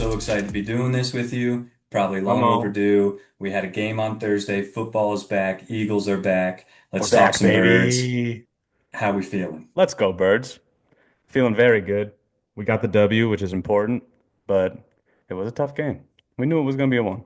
so excited to be doing this with you. Probably Come long on. overdue. We had a game on Thursday. Football is back. Eagles are back. We're Let's talk back, some birds. baby. How we feeling? Let's go, birds. Feeling very good. We got the W, which is important, but it was a tough game. We knew it was going to be a one.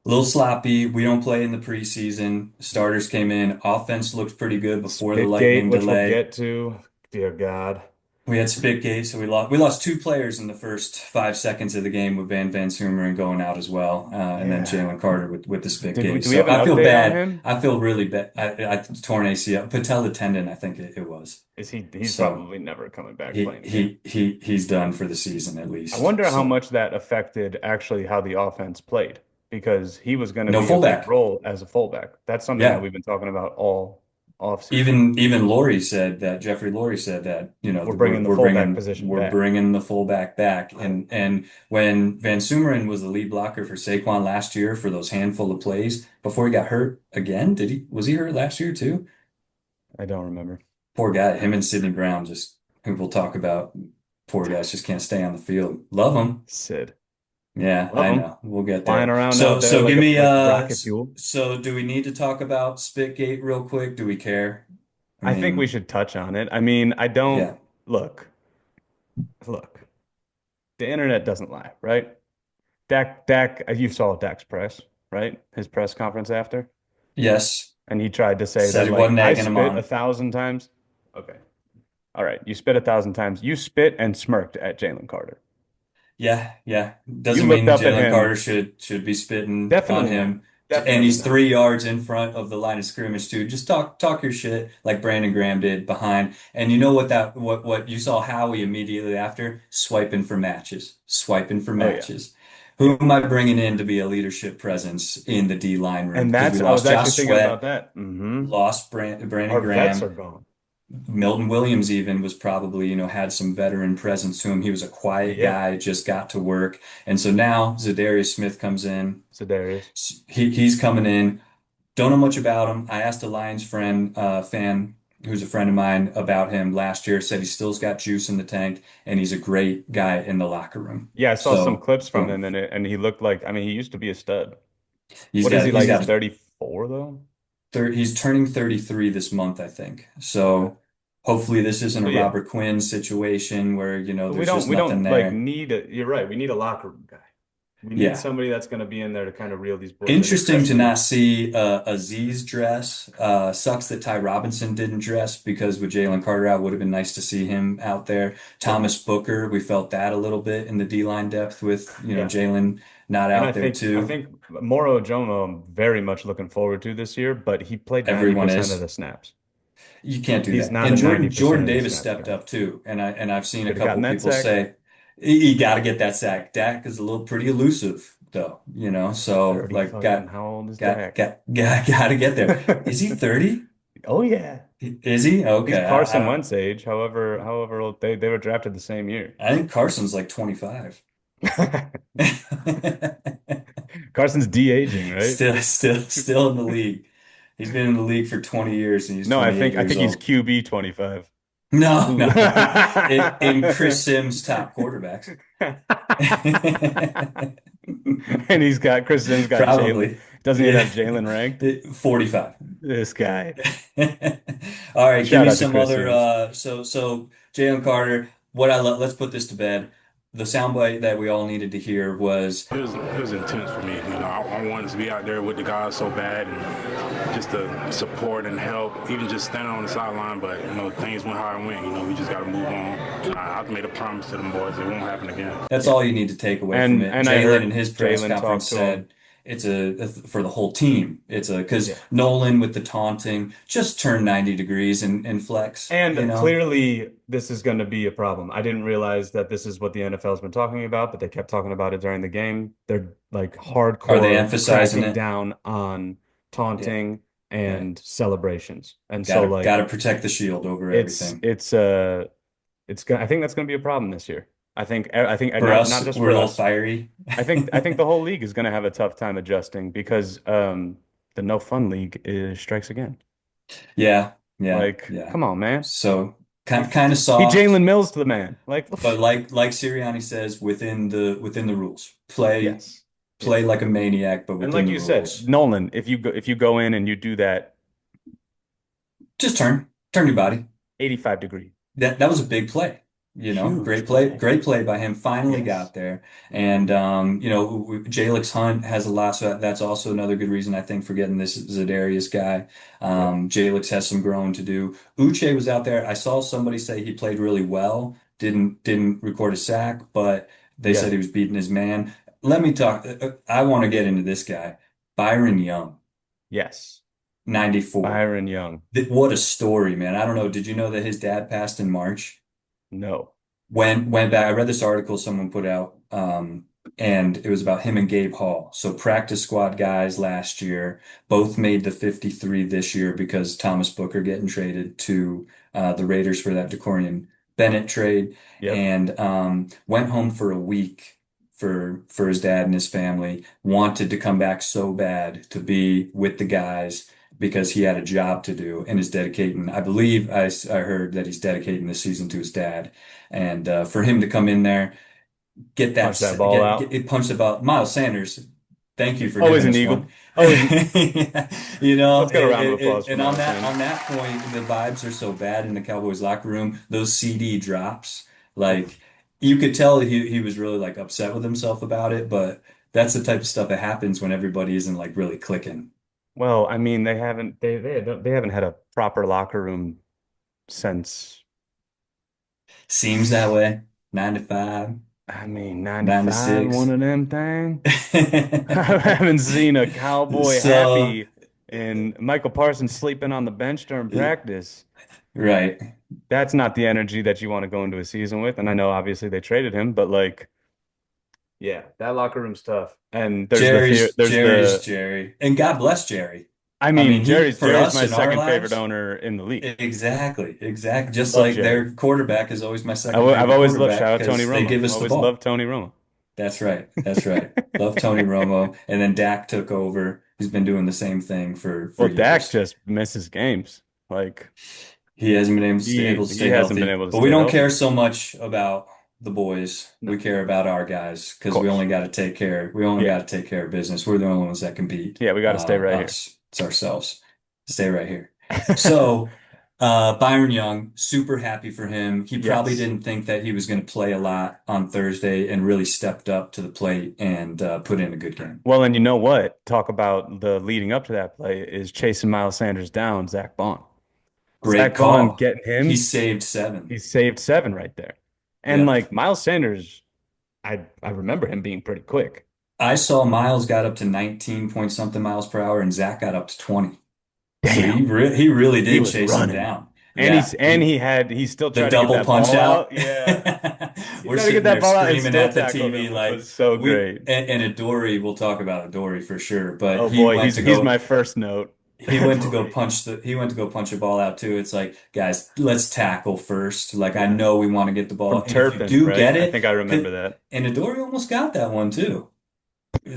A little sloppy. We don't play in the preseason. Starters came in. Offense looked pretty good before the Spitgate, lightning which we'll delay. get to. Dear God. We had Spitgate, so we lost two players in the first 5 seconds of the game with Van Sumeren going out as well, and then Yeah. Jalen Carter with the Did we Spitgate. do we So have an I feel update on bad. him? I feel really bad. I torn ACL, patella tendon. I think it was. He's So probably never coming back he playing again. he he he's done for the season at I least. wonder how So much that affected actually how the offense played because he was going to no be a big fullback. role as a fullback. That's something that Yeah. we've been talking about all offseason. Even Laurie said that Jeffrey Laurie said that We're we're bringing the we're fullback bringing position we're back. bringing the fullback back, and when Van Sumeren was the lead blocker for Saquon last year for those handful of plays before he got hurt again, did he was he hurt last year too? I don't remember. Poor guy, him and Sidney Brown, just who we'll talk about. Poor guys just can't stay on the field. Love them. Sid. Yeah, Love I him. know. We'll get Flying there. around out So there give me like rocket fuel. so do we need to talk about Spitgate real quick? Do we care? I I think we mean, should touch on it. I mean, I don't yeah. look, look. The internet doesn't lie, right? Dak, you saw Dak's press, right? His press conference after, Yes. and he tried to say Said that he like wasn't I egging him spit a on. thousand times. Okay, all right, you spit a thousand times. You spit and smirked at Jalen Carter. Yeah, yeah. You Doesn't looked mean up at Jalen him. Carter should be spitting on Definitely not. him. And Definitely he's not. 3 yards in front of the line of scrimmage too. Just talk your shit like Brandon Graham did behind. And you know what you saw Howie immediately after? Swiping for matches. Swiping for Oh yeah, matches. yeah. Who am I bringing in to be a leadership presence in the D line room? And Because we that's I was lost actually Josh thinking about Sweat, that. lost Brandon Our vets are Graham. gone. Milton Williams even was probably, had some veteran presence to him. He was a quiet Yeah, guy, just got to work. And so now Zadarius Smith comes in. Sedarius. He's coming in. Don't know much about him. I asked a Lions fan who's a friend of mine about him last year, said he still's got juice in the tank and he's a great guy in the locker room. Yeah, I saw some So clips from boom. him and he looked like I mean he used to be a stud. He's What is got he he's like? He's got 34 though. he's turning 33 this month, I think. Okay. So hopefully this isn't So a yeah. Robert Quinn situation where, But we there's don't just we nothing don't like there. need a you're right. We need a locker room guy. We need Yeah. somebody that's gonna be in there to kind of reel these boys in, Interesting to especially not see Aziz dress. Sucks that Ty Robinson didn't dress because with Jalen Carter out, would have been nice to see him out there. yeah. Thomas Booker, we felt that a little bit in the D-line depth with, Yeah. Jalen not And out there I too. think Moro Ojomo I'm very much looking forward to this year, but he played Everyone 90% of is. the snaps. You can't do He's that. not And a Jordan 90% of the Davis snaps stepped guy. up too. And I've seen a Could have gotten couple that people sack. say he got to get that sack. Dak is a little pretty elusive though, so 30 like fucking how old is got Dak? got got to get there. Is he 30? Oh yeah. Is he? He's Okay. I Carson don't. Wentz age, however old they were drafted the same year. I think Carson's like 25. Carson's de-aging, right? Still in the league. He's been in the league for 20 years and he's No, 28 I years think he's old. QB 25. No, Ooh. no. In Chris Sims' top quarterbacks. And he's got Chris Sims got Jalen. Probably. Doesn't even Yeah. have Jalen ranked. 45. This guy. All right, give Shout me out to some Chris other Sims. so Jalen Carter, let's put this to bed. The soundbite that we all needed to hear was It was intense for me. I wanted to be out there with the guys so bad and just to support and help, even just standing on the sideline. But things went how it went. We just got to move on. I've made a promise to them boys; it won't happen again. that's all you need to take away from it. And I Jalen in heard his press Jalen talk conference to him. said it's for the whole team. It's a because Yeah. Nolan with the taunting just turn 90 degrees and flex, And clearly, this is going to be a problem. I didn't realize that this is what the NFL's been talking about, but they kept talking about it during the game. They're like Are they hardcore emphasizing cracking it? down on Yeah, taunting yeah. and celebrations. And so, Gotta like, protect the shield over it's everything. it's uh I think that's going to be a problem this year. I think For us, not just we're a for little us. fiery. I think the whole league is going to have a tough time adjusting because the no fun league strikes again. Yeah, yeah, Like, yeah. come on, man. So kind of He soft, Jalen Mills to the man. Like, but like Sirianni says, within the rules. Play yes, play yes. like a maniac, but And within like the you said, rules. Nolan, if you go in and you do that Just turn your body. 85 degree, That was a big play. huge play. Great play by him. Finally Yes. got there, and Jalix Hunt has a lot, so that's also another good reason I think for getting this Za'Darius guy. Yep. Jalix has some growing to do. Uche was out there. I saw somebody say he played really well. Didn't record a sack, but they said Yeah. he was beating his man. Let me talk. I want to get into this guy, Byron Young, Yes. 94. Byron Young. What a story, man. I don't know. Did you know that his dad passed in March? No. Went back. I read this article someone put out, and it was about him and Gabe Hall. So practice squad guys last year, both made the 53 this year because Thomas Booker getting traded to the Raiders for that DeCorian Bennett trade, Yep. and went home for a week for his dad and his family. Wanted to come back so bad to be with the guys because he had a job to do and is dedicating. I believe I heard that he's dedicating this season to his dad. And for him to come in there, get Punch that, that ball get out. it punched about Miles Sanders. Thank you for Always giving an us one. Eagle. Always an, You know, let's get a round of applause for and on Miles that Sanders. point, the vibes are so bad in the Cowboys locker room. Those CD drops, like Oof. you could tell he was really like upset with himself about it, but that's the type of stuff that happens when everybody isn't like really clicking. Well, I mean, they haven't had a proper locker room since, Seems that way. 95, I mean, 95, one 96. of them thing. I haven't seen a Cowboy So, happy and Michael Parsons sleeping on the bench during practice. right. That's not the energy that you want to go into a season with. And I know obviously they traded him, but like, yeah, that locker room's tough. And there's the fear, there's Jerry's the, Jerry. And God bless Jerry. I I mean, mean, Jerry's for Jerry's us my in our second favorite lives, owner in the league. exactly. Just Love like Jerry. their quarterback is always my second I've favorite always loved, quarterback shout out Tony because they Romo. give us the Always loved ball. Tony Romo. That's right. That's right. Love Tony Romo. And then Dak took over. He's been doing the same thing for Well, Dak years. just misses games. Like He hasn't been he able to he stay hasn't been healthy. able to But we stay don't healthy. care so much about the boys. No, We of care about our guys because we course. only got to take care. We only Yeah. got to take care of business. We're the only ones that can beat Yeah, we got to stay right here. us. It's ourselves. Stay right here. So, Byron Young, super happy for him. He probably Yes. didn't think that he was going to play a lot on Thursday and really stepped up to the plate and put in a good game. Well, and you know what? Talk about the leading up to that play is chasing Miles Sanders down, Zach Bond. Great Zach Bond call. getting He him, saved seven. he saved seven right there. And Yep. like Miles Sanders, I remember him being pretty quick. I saw Miles got up to 19 point something miles per hour and Zach got up to 20. So Damn, he really he did was chase him running. down. And Yeah, he still the tried to get double that punch ball out. out. Yeah. He We're tried to get sitting that there ball out and screaming still at the tackled TV him, which like was so we great. and Adoree, we'll talk about Adoree for sure, but Oh boy, he's my first note. Dory. he went to go punch a ball out too. It's like, guys, let's tackle first. Like I know we want to get the ball. From And if you Turpin, do right? get I it, think I remember that. and Adoree almost got that one too.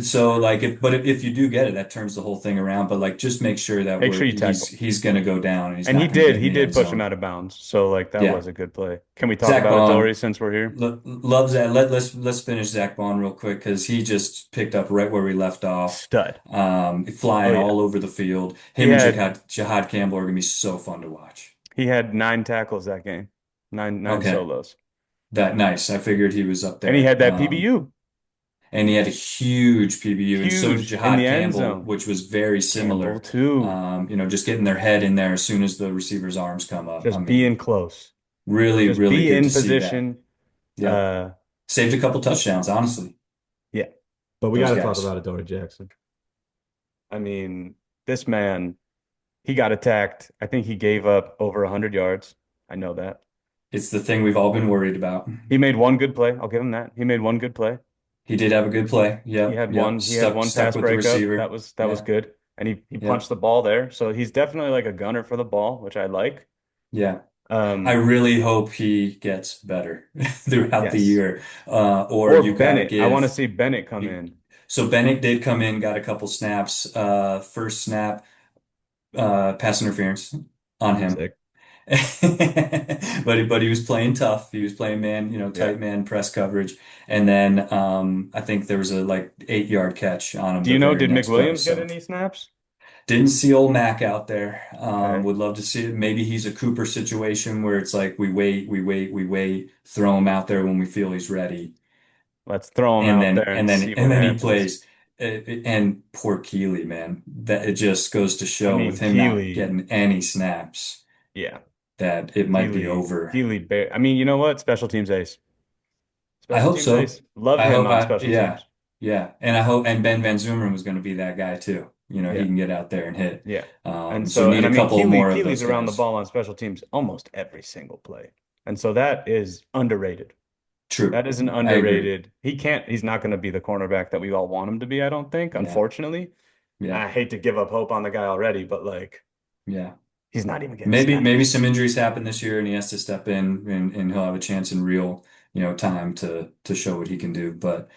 So like if you do get it, that turns the whole thing around. But like just make sure that Make we're sure you tackle. he's gonna go down and he's And he not gonna did. get in He the did end push him zone. out of bounds. So like that Yeah. was a good play. Can we talk Zach about Adoree Bond since we're here? loves that. Let's finish Zach Bond real quick because he just picked up right where we left off. Stud. Oh Flying yeah. all over the field. He Him and had Jihad Campbell are gonna be so fun to watch. he had 9 tackles that game. Nine Okay. solos. That nice. I figured he was up And he there. had that PBU. And he had a huge PBU, and so did Huge in Jihad the end Campbell, zone. which was very Campbell similar. too. Just getting their head in there as soon as the receiver's arms come up. I Just being mean, close. really, Just really be good to in see that. position. Yep. Uh Saved a couple touchdowns, honestly, yeah. But we those got to talk guys. about Adoree Jackson. I mean, this man, he got attacked. I think he gave up over 100 yards. I know that. It's the thing we've all been worried about. He made one good play. I'll give him that. He made one good play. He did have a good play. He Yep, had yep. one. He had one Stuck pass with the breakup. That receiver. was Yeah, good. And he punched yep, the ball there. So he's definitely like a gunner for the ball, which I like. yeah. I Um, really hope he gets better throughout the yes. year. Or Or you gotta Bennett. I want to give. see Bennett come You, in. so Bennett did come in, got a couple snaps. First snap. Pass interference on him. Sick. But he was playing tough. He was playing man, Yeah. tight man press coverage. And then I think there was a like 8-yard catch on him Do the you know, very did next play. McWilliams get So any snaps? didn't see old Mac out there. Okay. Would love to see it. Maybe he's a Cooper situation where it's like we wait, we wait, we wait, throw him out there when we feel he's ready, Let's throw him and out then there and and then see and what then he happens. plays. And poor Keely, man, that it just goes to I show mean, with him not Keely, getting any snaps yeah. that it might be Keely, over. Keely, I mean, you know what? Special teams ace. I Special hope teams so. ace. Love I him hope on special yeah. teams. Yeah. And I hope and Ben Van Zumeren was going to be that guy too. He Yeah. can get out there and hit. Yeah. And So so, and need I a mean, couple more of Keely's those around the guys. ball on special teams almost every single play. And so that is underrated. True. That is an I agree. underrated. He's not going to be the cornerback that we all want him to be, I don't think, Yeah. unfortunately. Yeah. I hate to give up hope on the guy already, but like, Yeah. he's not even getting Maybe snaps. some injuries happen this year and he has to step in and he'll have a chance in real, time to show what he can do. But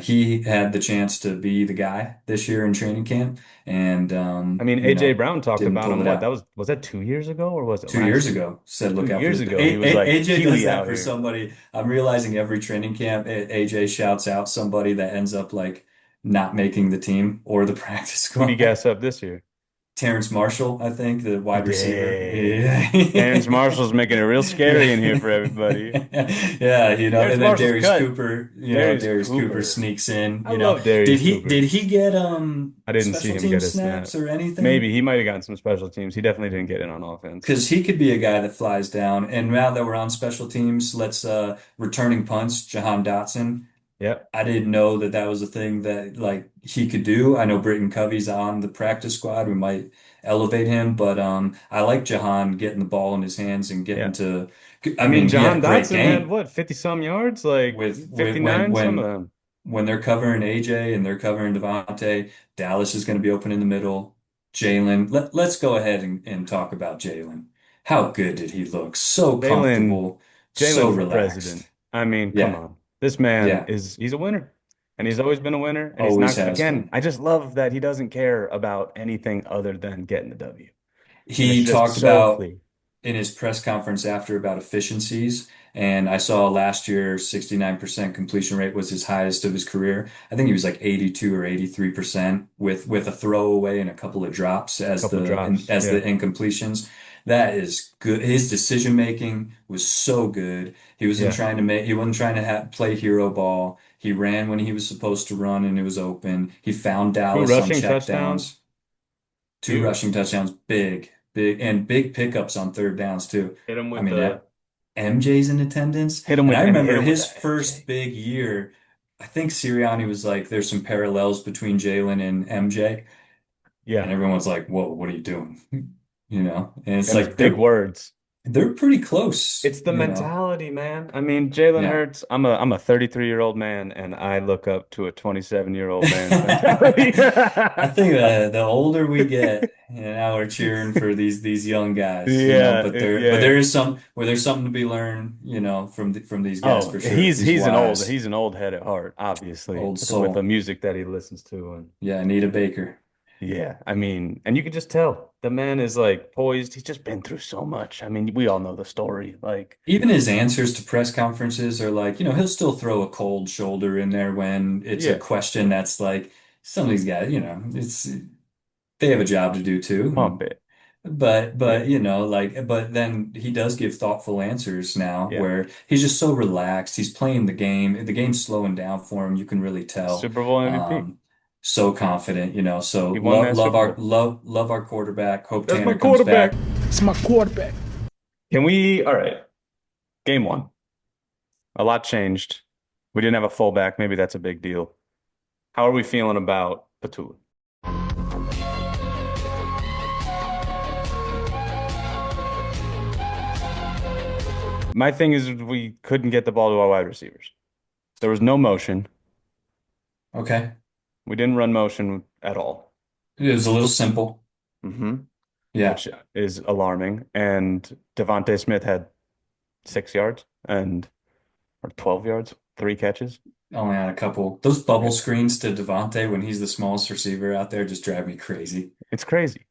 he had the chance to be the guy this year in training camp and I mean, AJ Brown talked didn't about pull him. it What, out. was that 2 years ago or was it 2 years last year? ago, said Two look out for years the ago, he was like, AJ does Keely that out for here. somebody. I'm realizing every training camp, AJ shouts out somebody that ends up like not making the team or the practice Who'd he squad. gas up this year? Terrence Marshall, I think, the He wide receiver. did. Yeah. Terrence Marshall's making it real scary in here for everybody. Yeah, Terrence and then Marshall's cut. Darius Darius Cooper Cooper. sneaks in, I love Darius Did Cooper. he get I didn't see special him team get a snap. snaps or anything? Maybe he might have gotten some special teams. He definitely didn't get in on offense. Because he could be a guy that flies down. And now that we're on special teams, let's returning punts, Jahan Dotson. Yep. I didn't know that that was a thing that like he could do. I know Britton Covey's on the practice squad. We might elevate him, but I like Jahan getting the ball in his hands and getting Yeah. to. I I mean, mean, he had a Jahan great Dotson had game what, 50 some yards? Like with 59, some of them. when they're covering AJ and they're covering Devontae. Dallas is going to be open in the middle. Jalen, let's go ahead and talk about Jalen. How good did he look? So Jalen, comfortable, so Jalen for president. relaxed. I mean, come Yeah, on. This man yeah, he's a winner. And he's always been a winner. And he's always not, has again, been. I just love that he doesn't care about anything other than getting the W. And it's He just talked so about clear. in his press conference after about efficiencies, and I saw last year 69% completion rate was his highest of his career. I think he was like 82 or 83% with a throwaway and a couple of drops as Couple the drops. as the Yeah. incompletions. That is good. His decision making was so good. Yeah. He wasn't trying to play hero ball. He ran when he was supposed to run and it was open. He found Two Dallas on rushing check touchdowns. downs. Two Huge. rushing touchdowns, big, and big pickups on third downs too. Hit him I with mean, the MJ's in attendance, hit him and with I and he hit remember him with his the first MJ. big year. I think Sirianni was like, "There's some parallels between Jalen and MJ," and Yeah. everyone's like, "Whoa, what are you doing?" And it's Them is like big words. they're pretty close. It's the mentality, man. I mean, Jalen Yeah. Hurts, I'm a 33-year-old man and I look up to a 27-year-old man's mentality. I think the older we get, now we're cheering for these young guys, Yeah, but yeah. there is there's something to be learned, from these guys Oh, for sure. He's wise, he's an old head at heart, obviously, old with the soul. music that he listens to. And Yeah, Anita Baker. yeah, I mean, and you can just tell the man is like poised. He's just been through so much. I mean, we all know the story. Like, Even his answers to press conferences are like, he'll still throw a cold shoulder in there when it's a yeah, question that's like some of these guys, it's they have a job to do too. pump it. But Yeah, but then he does give thoughtful answers now yeah. where he's just so relaxed. He's playing the game. The game's slowing down for him. You can really tell. Super Bowl MVP. Um, so confident, So He won that Super Bowl. love our quarterback. Hope That's my Tanner comes quarterback. back. It's my quarterback. Can we? All right. Game one. A lot changed. We didn't have a fullback. Maybe that's a big deal. How are we feeling about Patua? My thing is we couldn't get the ball to our wide receivers. There was no motion. Okay. We didn't run motion at all. It was a little simple. hmm Yeah. Which is alarming. And Devontae Smith had 6 yards and or 12 yards, 3 catches. Only on a couple. Those bubble Yeah. screens to Devontae when he's the smallest receiver out there just drive me crazy. It's crazy.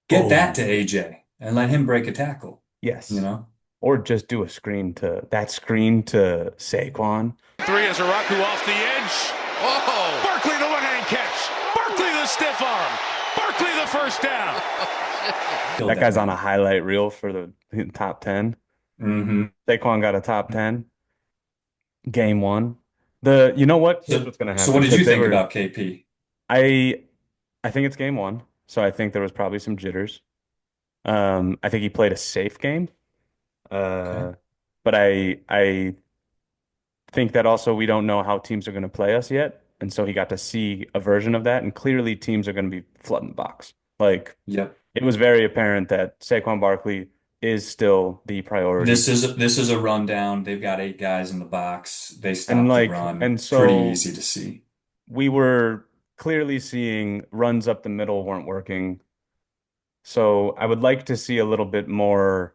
Get that to Boom. AJ and let him break a tackle. you Yes. know? Or just do a screen to Saquon. Three is Araku off the edge. Oh! Barkley the one-hand catch. Barkley the stiff arm. Barkley the first down. Killed That that guy's on a man. highlight reel for the top 10. Hmm. Saquon got a top 10 game one. You know what? Here's So, what's going to so what happen did you because think about KP? I I think it's game one. So I think there was probably some jitters. I think he played a safe game. Okay. Uh, but I think that also we don't know how teams are going to play us yet. And so he got to see a version of that. And clearly teams are going to be flooding the box. Like Yep. it was very apparent that Saquon Barkley is still the priority. This is a rundown. They've got 8 guys in the box. They And stopped the like, run. and Pretty so easy to see. we were clearly seeing runs up the middle weren't working. So I would like to see a little bit more.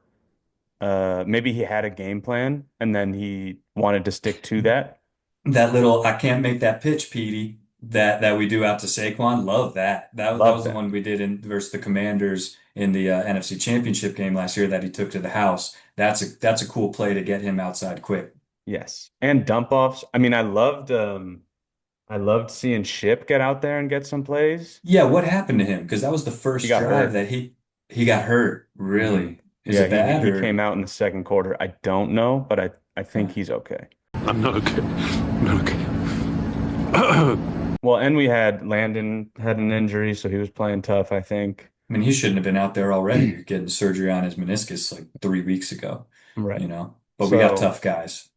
Maybe he had a game plan and then he wanted to stick to that. That little I can't make that pitch, Petey, that we do out to Saquon. Love that. That Love was the that. one we did in versus the Commanders in the NFC Championship game last year that he took to the house. That's a cool play to get him outside quick. Yes. And dump offs. I mean, I loved seeing Ship get out there and get some plays. Yeah, what happened to him? Because that was the He first got drive hurt. that he got hurt. Hmm. Really? Is Yeah, it bad he came or out in the second quarter. I don't know, but I think okay. he's okay. I'm not okay. I'm not okay. Well, and we had Landon had an injury, so he was playing tough, I think. I mean, he shouldn't have been out there already getting surgery on his meniscus like 3 weeks ago, Right. you know. But we got So tough guys.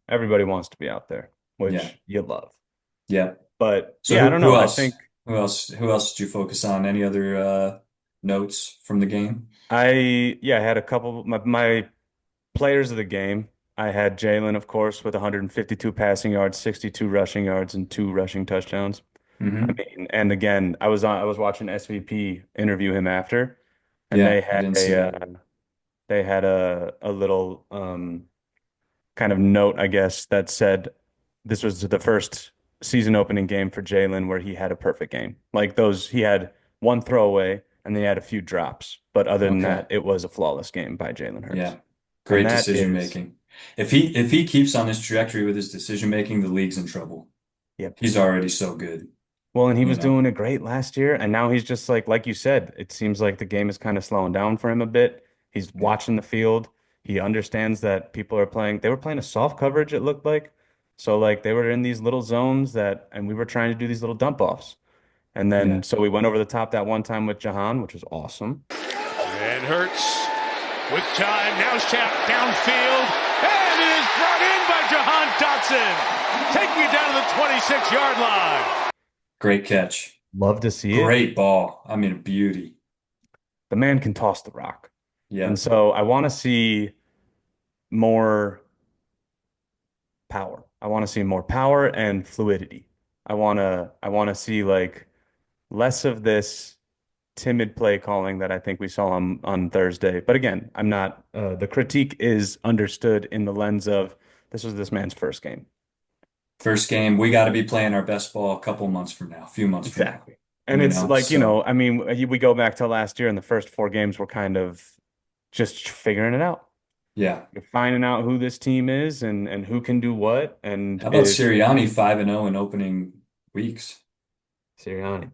everybody wants to be out there, Yeah. which you love. Yeah. But So yeah, I don't who know. I else? think Who else did you focus on? Any other notes from the game? I had a couple my players of the game. I had Jalen, of course, with 152 passing yards, 62 rushing yards, and 2 rushing touchdowns. I Hmm. mean, and again, I was watching SVP interview him after, and Yeah, I didn't see that. they had a little kind of note, I guess, that said this was the first season opening game for Jalen where he had a perfect game. Like those, he had one throwaway and then he had a few drops, but other than Okay. that, it was a flawless game by Jalen Hurts, Yeah. and Great that decision is, making. If he keeps on this trajectory with his decision making, the league's in trouble. yep. He's already so good, Well, and he you was know. doing it great last year, and now he's just like you said, it seems like the game is kind of slowing down for him a bit. He's Yeah. watching the field. He understands that people are playing. They were playing a soft coverage, it looked like. So like they were in these little zones that, and we were trying to do these little dump offs. And then Yeah. so we went over the top that one time with Jahan, which was awesome. And Hurts with time. Now snap downfield. And it is brought in by Jahan Dotson. Taking it down to the 26-yard line. Great catch. Love to see it. Great ball. I mean, a beauty. The man can toss the rock. And Yeah. so I want to see more power. I want to see more power and fluidity. I want to see like less of this timid play calling that I think we saw on Thursday. But again, I'm not the critique is understood in the lens of this was this man's first game. First game, we got to be playing our best ball a couple months from now, a few months from now, Exactly. And it's like, So I mean, we go back to last year and the first 4 games were kind of just figuring it out. yeah. You're finding out who this team is and who can do what. And How about if Sirianni 5-0 in opening weeks? Sirianni,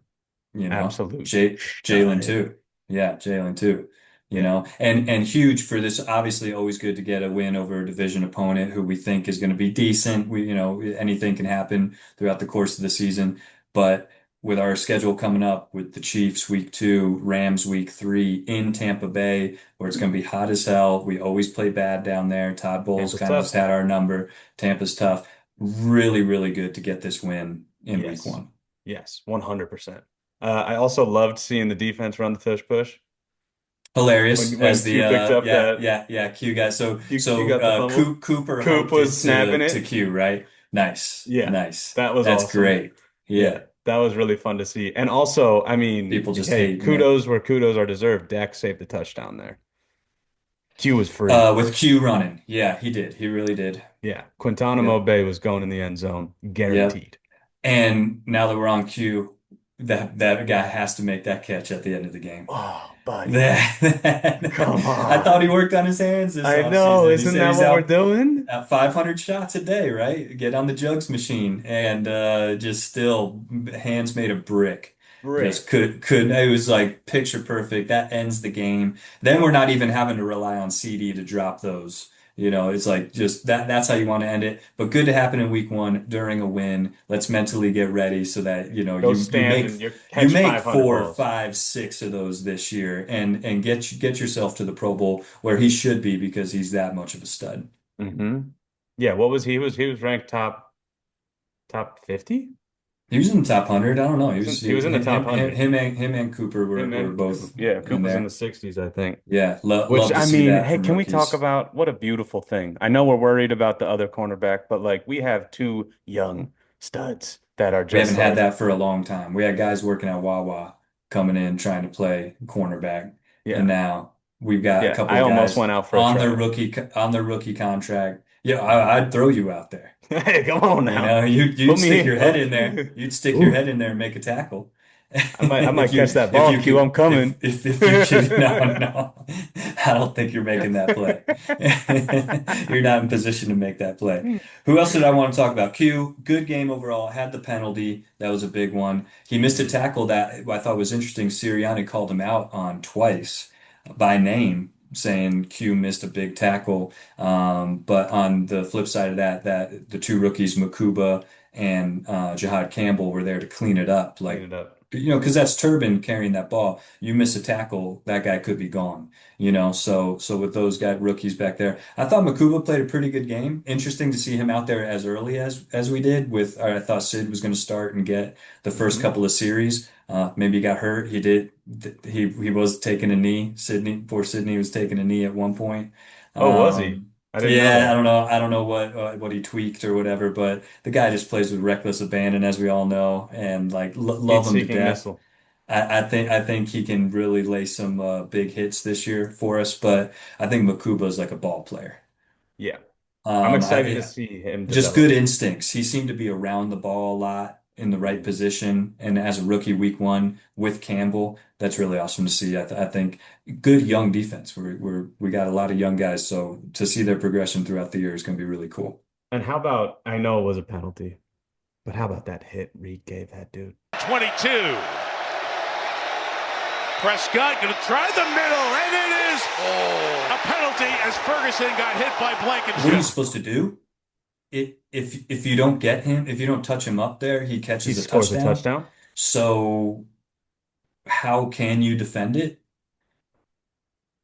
You know, absolute Jalen stud. too. Yeah, Jalen too. Yeah. And huge for this. Obviously, always good to get a win over a division opponent who we think is going to be decent. Anything can happen throughout the course of the season. But with our schedule coming up with the Chiefs week 2, Rams week 3 in Tampa Bay, where it's going to be hot as hell. We always play bad down there. Todd Bowles Tampa's kind of has tough. had our number. Tampa's tough. Really, really good to get this win in week Yes. 1. Yes, 100%. I also loved seeing the defense run the tush push Hilarious when as the Q picked up that Q guy. So Q got the fumble. Cooper Coop hiked was it snapping to it. Q, right? Nice. Yeah, Nice. that was That's awesome. great. Yeah, Yeah. that was really fun to see. And also, I mean, People just hey, hating it. kudos where kudos are deserved. Dak saved the touchdown there. Q was free. With Q running. Yeah, he did. He really did. Yeah, Guantanamo Yep. Bay was going in the end zone, Yep. guaranteed. And now that we're on Q, that guy has to make that catch at the end of the game. Oh, buddy. Come I thought he on. worked on his hands this I know. offseason. He Isn't said that he's what we're out doing? at 500 shots a day, right? Get on the jugs machine and just still hands made of brick. Just Brick. could it was like picture perfect. That ends the game. Then we're not even having to rely on CD to drop those. It's like just that's how you want to end it. But good to happen in week one during a win. Let's mentally get ready so that Go you stand make and you you catch make 500 four, balls. five, six of those this year and get yourself to the Pro Bowl where he should be because he's that much of a stud. Hmm. Yeah, what was he? He was ranked top 50? He was in the top 100. I don't know. He He was was in, he was in the top 100. him and Cooper Him were and Coop, both yeah, in Coop was in the there. 60s, I think. Yeah, Which love to I see mean, that hey, from can we talk rookies. about what a beautiful thing? I know we're worried about the other cornerback, but like we have two young studs that are We haven't just had like, that for a long time. We had guys working at Wawa coming in trying to play cornerback, and yeah, now we've got a yeah. couple I of almost guys went out for a try. on their rookie contract. Yeah, I'd throw you out there. Hey, come on now. You'd Put stick me your in. head in there. You'd stick your Ooh, head in there and make a tackle. I might catch that If ball, you Q. I'm could coming. if you could no, I don't think you're making that play. You're not in position to make that play. Who else did I want to talk about? Q, good game overall, had the penalty. That was a big one. He missed a Mhm. tackle that I thought was interesting. Sirianni called him out on twice by name, saying Q missed a big tackle. But on the flip side of that the two rookies, Makuba and Jihad Campbell, were there to clean it up. Clean Like, it up. because that's Turbin carrying that ball. You miss a tackle, that guy could be gone. So with those guys, rookies back there, I thought Makuba played a pretty good game. Interesting to see him out there as early as we did. I thought Sid was going to start and get the first Hmm. couple of series. Maybe he got hurt. He did. He was taking a knee. Poor Sydney was taking a knee at one point. Oh, was he? I didn't know Yeah, I don't that. know. I don't know what he tweaked or whatever, but the guy just plays with reckless abandon, as we all know, and like lo love him to Heat-seeking death. missile. I think he can really lay some big hits this year for us, but I think Makuba is like a ball player. Yeah. I'm Um, excited to I see him just good develop. instincts. He seemed to be around the ball a lot in the right position, and as a rookie, week one with Campbell, that's really awesome to see. I think good young defense. We got a lot of young guys, so to see their progression throughout the year is going to be really cool. And how about, I know it was a penalty, but how about that hit Reed gave that dude? 22. Prescott going to try the middle, and it is a penalty as Ferguson got hit by What are you Blankenship. supposed to do? If you don't get him, if you don't touch him up there, he He catches a scores a touchdown. touchdown? So how can you defend it?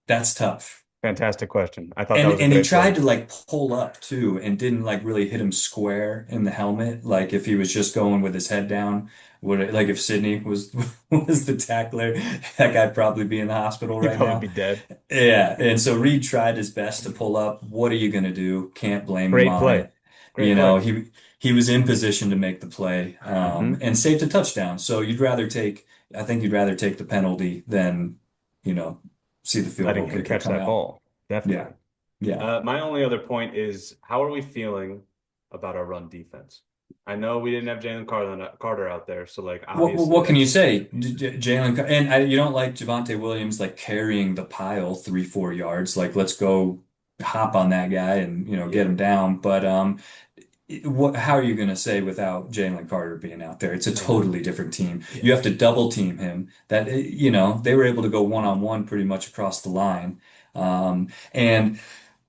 That's tough. Fantastic question. I thought that And was a and he great tried play. to like pull up too and didn't like really hit him square in the helmet. Like if he was just going with his head down, like if Sydney was was the tackler, that guy'd probably be in the hospital He'd right probably now. be dead. Yeah, and so Reed tried his best to pull up. What are you gonna do? Can't blame him Great on play. it. Great play. He was in position to make the play, Hmm. and saved a touchdown. So I think you'd rather take the penalty than, you know, see the field Letting goal him kicker catch come that out. ball. Yeah, Definitely. yeah. My only other point is how are we feeling about our run defense? I know we didn't have Carter out there, so like obviously What can you that's say? Jalen, you don't like Javonte Williams like carrying the pile 3, 4 yards. Like, let's go hop on that guy and get yeah, him down. But how are you going to say without Jalen Carter being out there? It's a I know. totally different team. Yeah. You have to double team him. They were able to go one on one pretty much across the line. And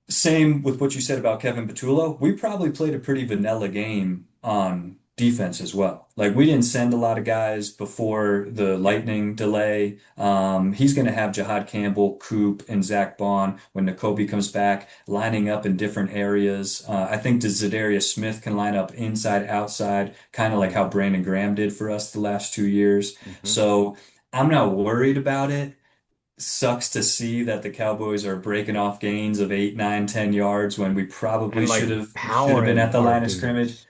same with what you said about Kevin Patullo. We probably played a pretty vanilla game on defense as well. Like we didn't send a lot of guys before the Yep. lightning delay. He's going to have Jihad Campbell, Coop, and Zach Bond when Nakobe comes back, lining up in different areas. I think Zadarius Smith can line up inside, outside, kind of like how Brandon Graham did for us the last 2 years. Mm-hmm. So I'm not worried about it. Sucks to see that the Cowboys are breaking off gains of 8, 9, 10 yards when we probably And like should have been at powering the our line of scrimmage. dudes.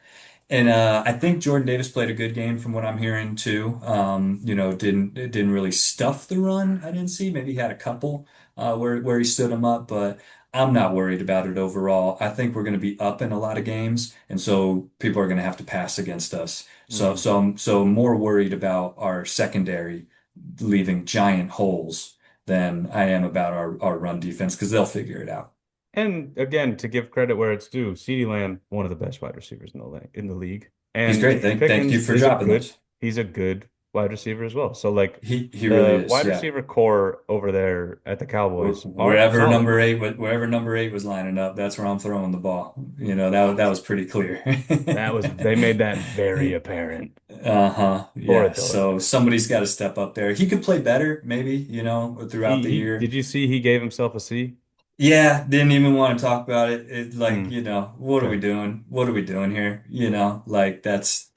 And I think Jordan Davis played a good game from what I'm hearing too. Didn't really stuff the run. I didn't see. Maybe he had a couple where he stood him up, but I'm not worried about it overall. I think we're going to be up in a lot of games, and so people are going to have to pass against us. So Mm. so I'm more worried about our secondary leaving giant holes than I am about our run defense because they'll figure it out. And again, to give credit where it's due, CeeDee Lamb, one of the best wide receivers in the league. He's And great. George Thank you Pickens for dropping those. he's a good wide receiver as well. So like He really the is. wide Yeah. receiver core over there at the Cowboys are Wherever solid. number eight was lining up, that's where I'm throwing the ball. That was pretty clear. They made that very apparent. Uh-huh. Poor Yeah. Adore. So somebody's got to step up there. He could play better, maybe, throughout the He year. did you see he gave himself a C? Yeah, didn't even want to talk about it. It's like, Hmm. what are we Okay. doing? What are we doing here? Like that's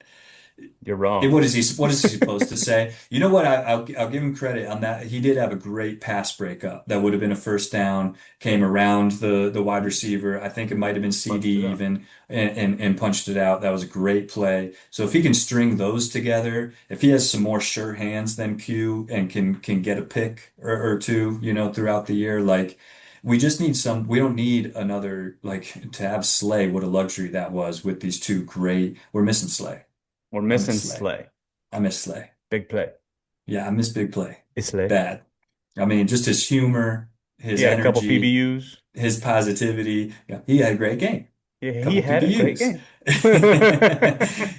You're wrong. what is he supposed to say? You know what? I'll give him credit on that. He did have a great pass breakup. That would have been a first down, came around the wide receiver. I think it might have been CD Punched it out. even and punched it out. That was a great play. So if he can string those together, if he has some more sure hands than Q and can get a pick or two, throughout the year, like we don't need another, like to have Slay, what a luxury that was with these two great, we're missing Slay. We're I miss missing Slay. Slay. I miss Slay. Big play. Yeah, I miss Big Play. It's Slay. Bad. I mean, just his humor, He his had a couple energy, PBUs. his positivity. Yeah, he had a great game. Yeah, he Couple had a great PBUs. game.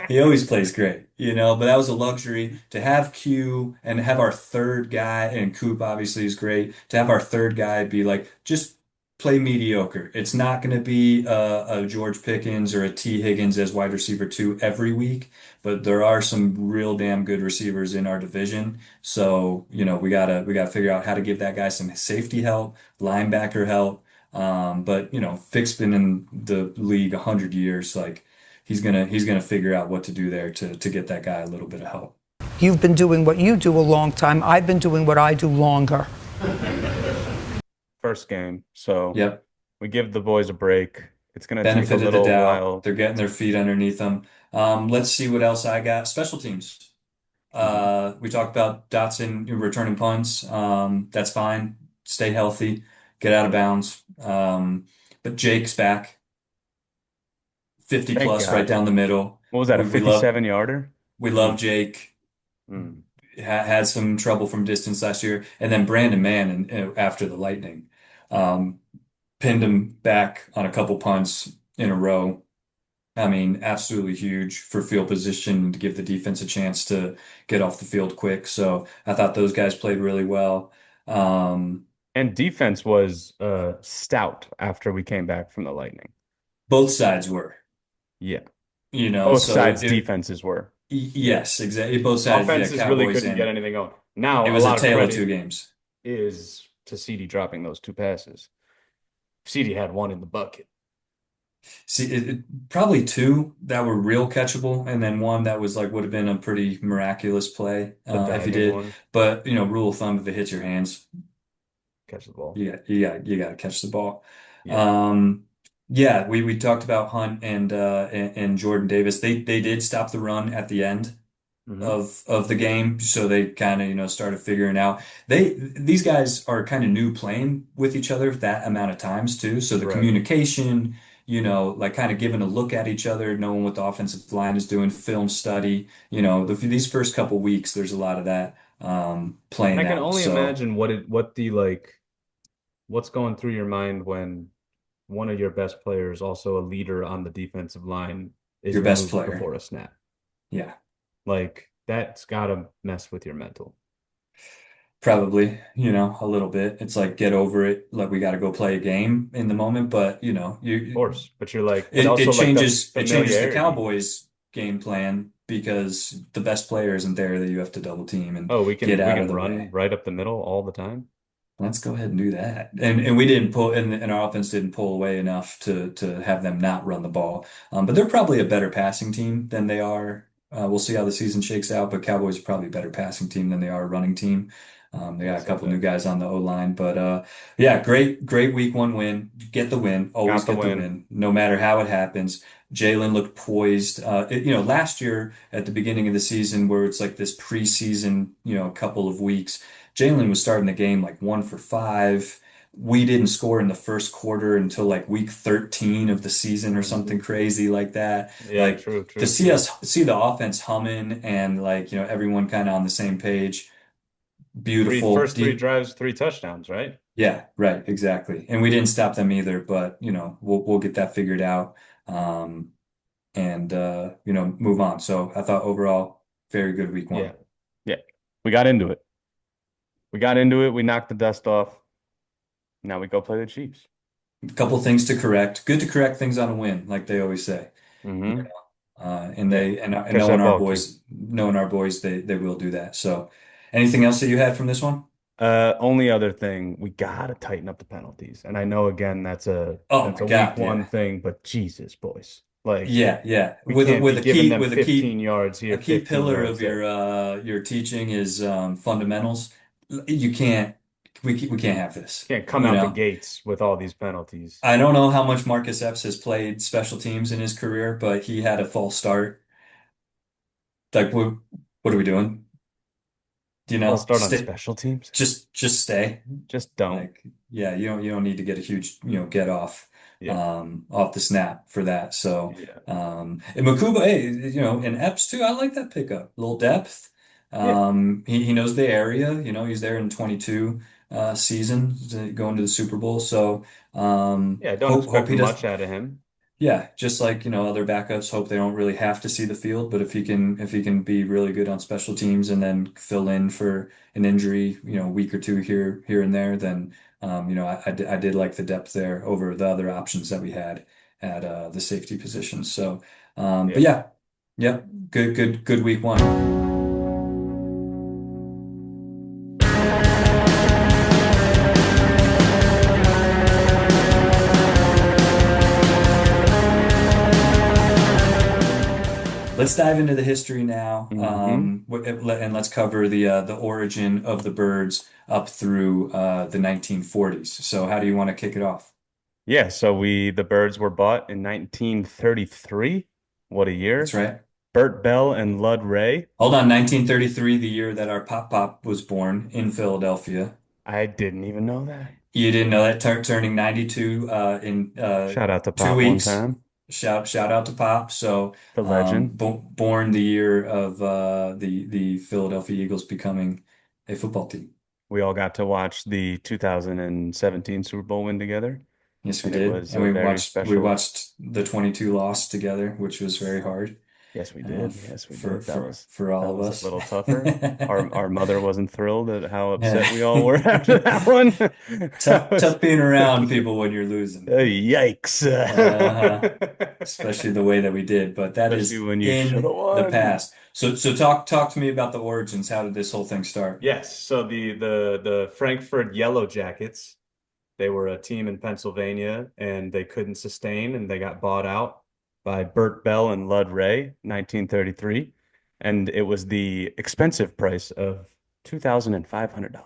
He always plays great, but that was a luxury to have Q and have our third guy, and Coop obviously is great, to have our third guy be like, just play mediocre. It's not going to be a George Pickens or a T. Higgins as wide receiver two every week, but there are some real damn good receivers in our division. So, we gotta figure out how to give that guy some safety help, linebacker help. But Fick's been in the league 100 years. Like he's gonna figure out what to do there to get that guy a little bit of help. You've been doing what you do a long time. I've been doing what I do longer. First game. So Yep. we give the boys a break. It's going to take a Benefit of the little doubt. while. They're getting their feet underneath them. Let's see what else I got. Special teams. Mhm. We talked about Dotson returning punts. That's fine. Stay healthy. Get out of bounds. But Jake's back. 50 Thank plus right God. down the middle. What was that, a We love 57 yarder? we love Mm, Jake. mm. Had some trouble from distance last year, and then Brandon Mann after the Lightning, um, pinned him back on a couple punts in a row. I mean, absolutely huge for field position to give the defense a chance to get off the field quick. So I thought those guys played really well. Um, And defense was stout after we came back from the Lightning. both sides were, Yeah. Both so sides' defenses were. yes, exactly. Both sides, yeah, Offenses really Cowboys couldn't get and anything going. it Now, a was a lot of tale of credit two games. is to CD dropping those two passes. CD had one in the bucket. See, probably two that were real catchable, and then one that was like would have been a pretty miraculous play The if he diving did. one, But rule of thumb, if it hits your hands, catch the ball. you got to catch the ball. Yeah. Um, yeah, we talked about Hunt and Jordan Davis. They did stop the run at the end Hmm. of the game, so they kind of started figuring out these guys are kind of new playing with each other that amount of times too. So the Right. communication, like kind of giving a look at each other, knowing what the offensive line is doing, film study. These first couple weeks, there's a lot of that And I playing can out. only So imagine what's going through your mind when one of your best players, also a leader on the defensive line, is your best removed player, before a snap. yeah. Like that's gotta mess with your mental. Probably, a little bit. It's like get over it. Like we got to go play a game in the moment, but Of course. But you're like, and it also like the changes the familiarity. Cowboys game plan because the best player isn't there that you have to double team and Oh, get we out of can the run way. right up the middle all the time. Let's go ahead and do that. And we didn't pull and our offense didn't pull away enough to have them not run the ball. But they're probably a better passing team than they are. We'll see how the season shakes out, but Cowboys are probably a better passing team than they are a running team. They got a Say couple new that. guys on the O line, but yeah, great week one win. Get the win. Always Got the get the win. win, no matter how it happens. Jalen looked poised. Last year at the beginning of the season, where it's like this preseason, couple of weeks. Jalen was starting the game like 1 for 5. We didn't score in the first quarter until like week 13 of the season or Hmm. something crazy like that. Yeah, Like true, to true, true. see the offense humming and like, everyone kind of on the same page. beautiful. First three drives, three touchdowns, right? Yeah, right, exactly. And we didn't stop them either, but we'll get that figured out. Um, and move on. So I thought overall, very good week Yeah. one. Yeah. We got into it. We got into it. We knocked the dust off. Now we go play the Chiefs. A couple things to correct. Good to correct things on a win, like they always say. You Mm-hmm. know, and Yeah. they and Catch that ball, Q. knowing our boys, they will do that. So, anything else that you had from this one? Only other thing, we gotta tighten up the penalties. And I know again Oh that's my a week God, one yeah, thing, but Jesus, boys. Like yeah, yeah. we can't be giving them With 15 yards a here, key 15 pillar yards of there. your teaching is fundamentals. You can't we can't have this. Can't come You out the know, gates with all these penalties. I don't know how much Marcus Epps has played special teams in his career, but he had a false start. Like, what are we doing? Full start on Stay, special teams? just stay. Just don't. Like, yeah, you don't need to get a huge, get off Yeah. off the snap for that. So, Yeah. and Makuba, hey, and Epps too, I like that pickup. A little depth. Yeah. He knows the area, he's there in 22 season going to the Super Bowl. So, Yeah, I don't hope expect he does. much out of him. Yeah, just like, other backups hope they don't really have to see the field, but if he can be really good on special teams and then fill in for an injury, a week or two here and there, then I did like the depth there over the other options that we had at the safety positions. So but Yeah. yeah, yep, good week one. Let's dive into the history now, Hmm. and let's cover the origin of the birds up through the 1940s. So, how do you want to kick it off? Yeah, so the birds were bought in 1933. What a That's year. right. Burt Bell and Lud Ray. Hold on, 1933, the year that our Pop was born in Philadelphia. I didn't even know that. You didn't know that, turning 92 in Shout out to two Pop one weeks. time. Shout out to Pop. So, The legend. born the year of the Philadelphia Eagles becoming a football team. We all got to watch the 2017 Super Bowl win together, Yes, we and it did. was And a very we special. watched the 22 loss together, which was very hard Yes, we did. Yes, we did. for all That of was a us. little tougher. Our mother wasn't thrilled at how upset we all were after that one. That was Tough being around people when you're losing. yikes. Uh-huh. Especially the way that we did, but that Especially is when you should have in the won. past. So talk to me about the origins. How did this whole thing start? Yes, so the Frankfurt Yellow Jackets, they were a team in Pennsylvania and they couldn't sustain and they got bought out by Burt Bell and Lud Ray, 1933, and it was the expensive price of $2,500.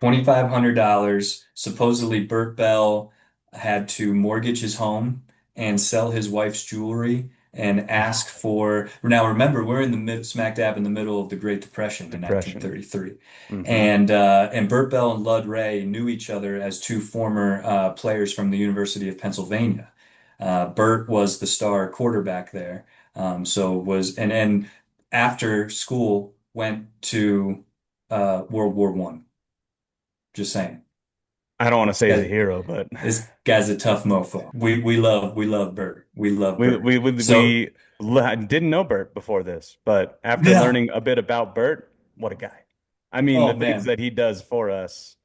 $2,500. Supposedly, Burt Bell had to mortgage his home and sell his wife's jewelry and ask for. Now, remember, we're in the smack dab in the middle of the Great Depression in Depression. 1933, Hmm. and Burt Bell and Lud Ray knew each other as two former players from the University of Pennsylvania. Burt was the star quarterback there, so was and after school went to World War One. Just saying. I don't want to say he's a Guy, hero, but this guy's a tough mofo. We love Bert. We love we Bert. we we, So we didn't know Bert before this, but after yeah. learning a bit about Bert, what a guy. I mean, the Oh things man. that he does for us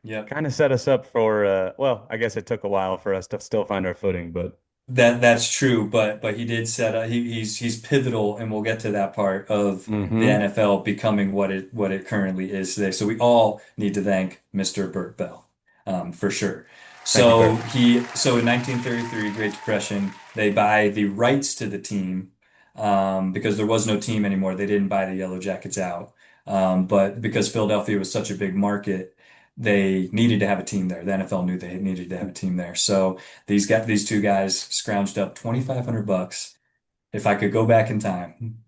Yep. kind of set us up for well, I guess it took a while for us to still find our footing, but That's true, but he did set up he's pivotal, and we'll get to that part of the hmm. NFL becoming what it currently is today. So we all need to thank Mr. Burt Bell, for sure. Thank you, Bert. So in 1933, Great Depression, they buy the rights to the team, because there was no team anymore. They didn't buy the Yellow Jackets out, but because Philadelphia was such a big market, they needed to have a team there. The NFL knew they needed to have a team there, so. These two guys scrounged up 2,500 bucks. If I could go back in time,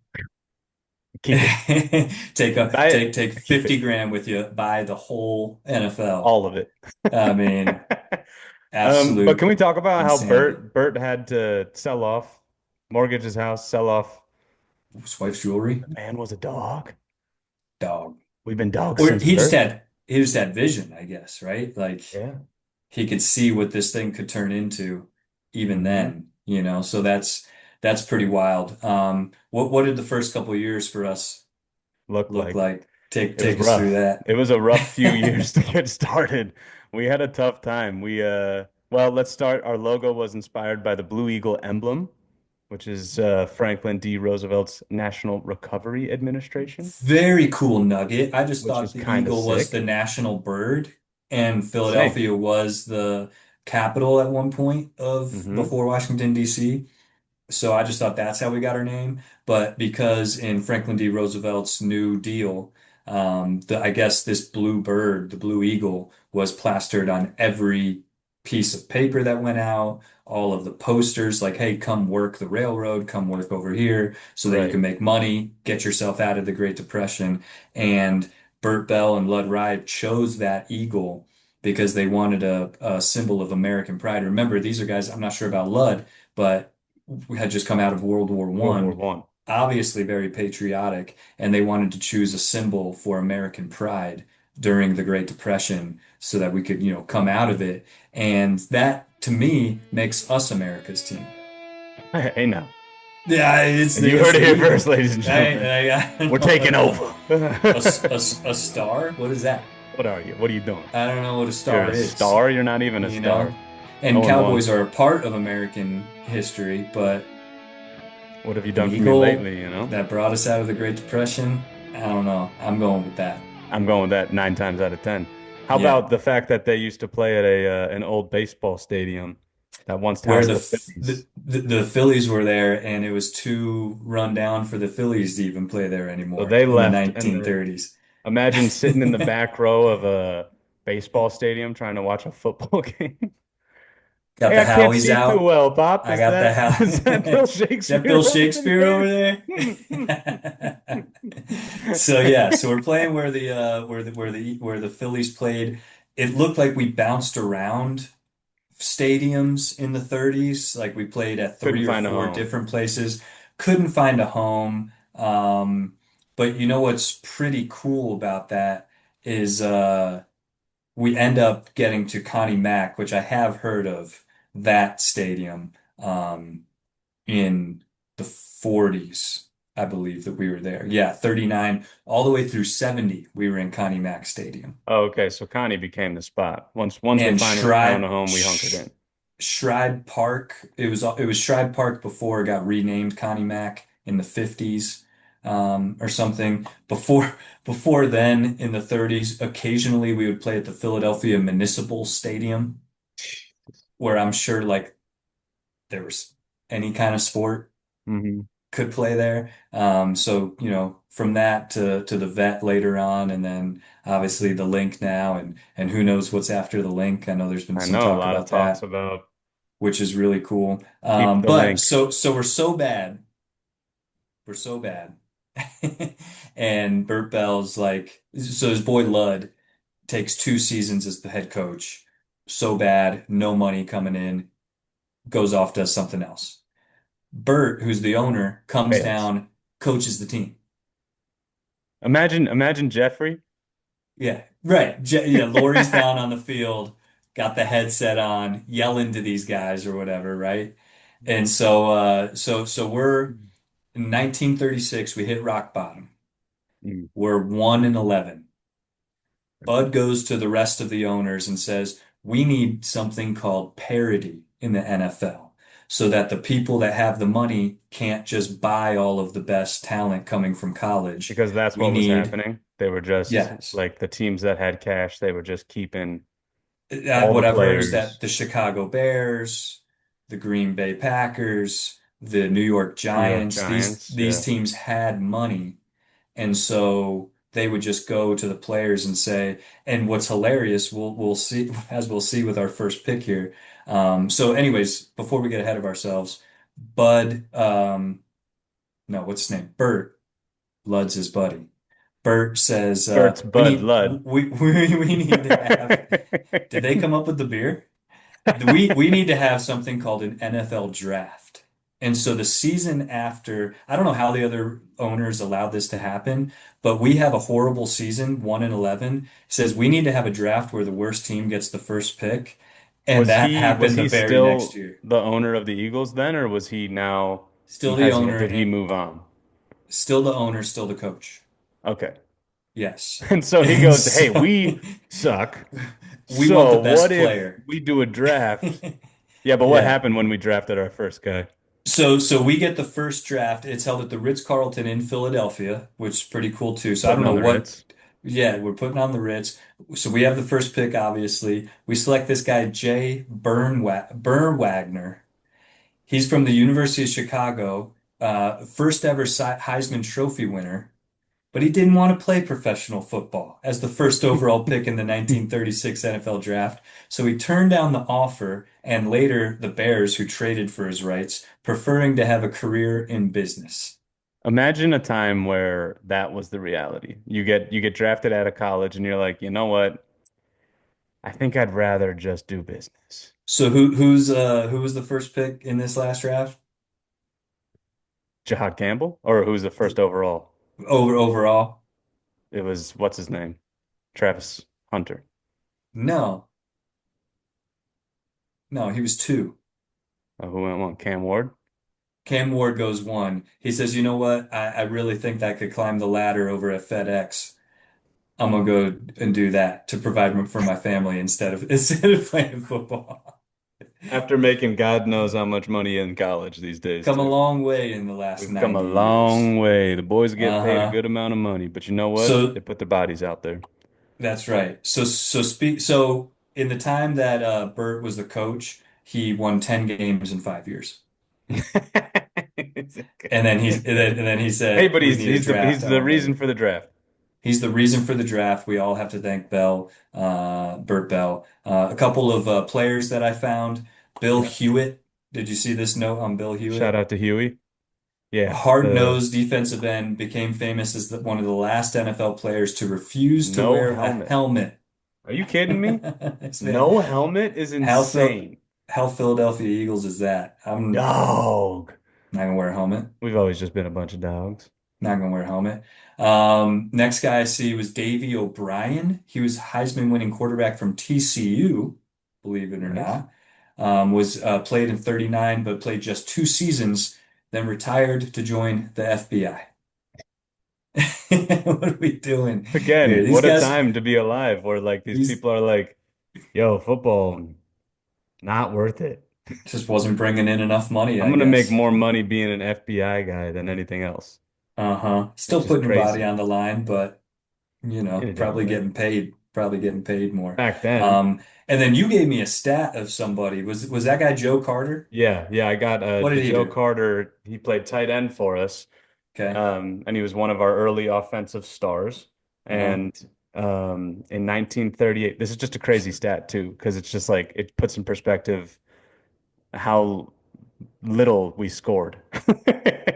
Keep it. take Keep 50 it. grand with you, buy the whole NFL. All of it. I mean, But can absolute we talk about how insanity. Bert had to sell off, mortgage his house, sell off? His wife's jewelry, The man was a dog. dog. We've been dogs Or since birth. he just had vision, I guess, right? Like Yeah. he could see what this thing could turn into even Hmm. then, you know. So that's pretty wild. What did the first couple of years for us Look look like like? Take it was take us through rough. that. It was a rough few years to get started. We had a tough time. Well, let's start. Our logo was inspired by the Blue Eagle emblem, which is Franklin D. Roosevelt's National Recovery Administration, Very cool nugget. I just which thought is the kind of eagle was the sick. national bird and Same. Philadelphia was the capital at one point of Hmm. before Washington, D.C. So I just thought that's how we got our name. But because in Franklin D. Roosevelt's New Deal, I guess this blue bird, the blue eagle, was plastered on every piece of paper that went out, all of the posters like, hey, come work the railroad, come work over here so that you Right. can make money, get yourself out of the Great Depression. And Burt Bell and Lud Ride chose that eagle because they wanted a symbol of American pride. Remember, these are guys, I'm not sure about Lud, but we had just come out of World War World War One, One. obviously very patriotic, and they wanted to choose a symbol for American pride during the Great Depression so that we could, come out of it. And that, to me, makes us America's team. Hey, now. Yeah, it's And you it's heard it the here first, Eagle. ladies and gentlemen. I We're don't taking know. over. A star? What is that? What are you? What are you doing? I don't know what a You're star a is, star? You're not even a you know? star. And 0-1. Cowboys are a part of American history, but What have you an done for me eagle lately, you know? that brought us out of the Great Depression? I don't know. I'm going with that. I'm going with that 9 times out of 10. How Yeah. about the fact that they used to play at a an old baseball stadium that once Where housed the Phillies? the Phillies were there and it was too run down for the Phillies to even play there So anymore they in the left, and 1930s. imagine sitting in the back row of a baseball stadium trying to watch a football game. Got Hey, the I can't Howies see too out. well, Pop. I Is got the that how is that Bill Is that Bill Shakespeare over Shakespeare over there? there? So yeah, so we're playing where the Phillies played. It looked like we bounced around stadiums in the 30s. Like we played at Couldn't three or find a four home. different places. Couldn't find a home. But you know what's pretty cool about that is we end up getting to Connie Mack, which I have heard of that stadium in the 40s. I believe that we were there. Yeah, 39 all the way through 70, we were in Connie Mack Stadium. Oh, okay, so Connie became the spot. Once we And finally found a home, we hunkered in. Shride Park. It was Shride Park before it got renamed Connie Mack in the 50s, or something. Before then, in the 30s, occasionally we would play at the Philadelphia Municipal Stadium, where I'm sure like there was any kind of sport Hmm. could play there. So, from that to the vet later on, and then obviously the link now, and who knows what's after the link. I know there's been I some know a talk lot of about talks that, about which is really cool. keep the But link. so we're so bad. We're so bad. And Burt Bell's like, so his boy Lud takes 2 seasons as the head coach. So bad, no money coming in, goes off, does something else. Burt, who's the owner, comes Fails. down, coaches the team. Imagine Jeffrey. Yeah, right. Yeah, Lori's down on the field, got the headset on, yelling to these guys or whatever, right? And so we're in 1936, we hit rock bottom. Mm. We're 1-11. Bud goes to the rest of the owners and says, we need something called parity in the NFL so that the people that have the money can't just buy all of the best talent coming from college. Because that's We what was need, happening. They were just yes, like the teams that had cash, they were just keeping all the what I've heard is that players. the Chicago Bears, the Green Bay Packers, the New York New York Giants, these Giants, these yeah. teams had money. And so they would just go to the players and say, and what's hilarious, we'll see as we'll see with our first pick here. So anyways, before we get ahead of ourselves, Bud, no, what's his name? Bert, Lud's his buddy. Bert says, Bert's we Bud need Lud. we need to have. Did they come up with the beer? We need to have something called an NFL draft. And so the season after, I don't know how the other owners allowed this to happen, but we have a horrible season, 1-11. Says we need to have a draft where the worst team gets the first pick. And that Was happened the he very next still year. the owner of the Eagles then, or was he now Still the has he owner, did he and move on? still the owner, still the coach. Okay. Yes. And so he And goes, "Hey, so we suck. we want the So what best if player. we do a draft?" Yeah, but what Yeah. happened when we drafted our first guy? So we get the first draft. It's held at the Ritz-Carlton in Philadelphia, which is pretty cool too. So I don't Putting know on the what, Ritz. yeah, we're putting on the Ritz. So we have the first pick, obviously. We select this guy, Jay Burnwagner. He's from the University of Chicago, first ever Heisman Trophy winner. But he didn't want to play professional football as the first overall pick in the 1936 NFL draft. So he turned down the offer and later the Bears, who traded for his rights, preferring to have a career in business. Imagine a time where that was the reality. You get drafted out of college and you're like, "You know what? I think I'd rather just do business." So who was the first pick in this last draft? Jahad Campbell, or who's the first overall? Overall? It was what's his name? Travis Hunter. No. No, he was two. Who went one? Cam Ward. Cam Ward goes one. He says, you know what? I really think that I could climb the ladder over at FedEx. I'm gonna go and do that to provide for my family instead of instead of playing football. After making God knows how much money in college these days, Come a too. long way in the last We've come a 90 years. long way. The boys get paid a Uh-huh. good amount of money, but you know what? They So put their bodies out there. that's right. So in the time that Bert was the coach, he won 10 games in 5 years. And then he Hey, said, but we need a draft. he's I the want reason better. for the draft. He's the reason for the draft. We all have to thank Bell, Burt Bell. A couple of players that I found. Bill Yeah. Hewitt. Did you see this note on Bill Shout Hewitt? out to Huey. A Yeah. The hard-nosed defensive end became famous as one of the last NFL players to refuse to no wear a helmet. helmet. Are you kidding me? It's been No helmet is how Phil, insane. how Philadelphia Eagles is that? I'm Dog. not gonna wear a helmet. We've always just been a bunch of dogs. Not gonna wear a helmet. Next guy I see was Davey O'Brien. He was Heisman winning quarterback from TCU, believe it or Nice. not. Was played in 39, but played just 2 seasons, then retired to join the FBI. What are we doing here? Again, These what a guys time to be alive where like these these people are like, yo, football, not worth it. just wasn't bringing in enough money, I'm I gonna make guess. more money being an FBI guy than anything else, Uh-huh. Still which is putting your body crazy on the line, but in a different way. probably getting paid more. Back then, And then you gave me a stat of somebody. Was that guy Joe Carter? yeah, I got What the did he Joe do? Carter. He played tight end for us, Okay. and he was one of our early offensive stars. Uh-huh. And in 1938, this is just a crazy stat too, because it's just like it puts in perspective how little we scored.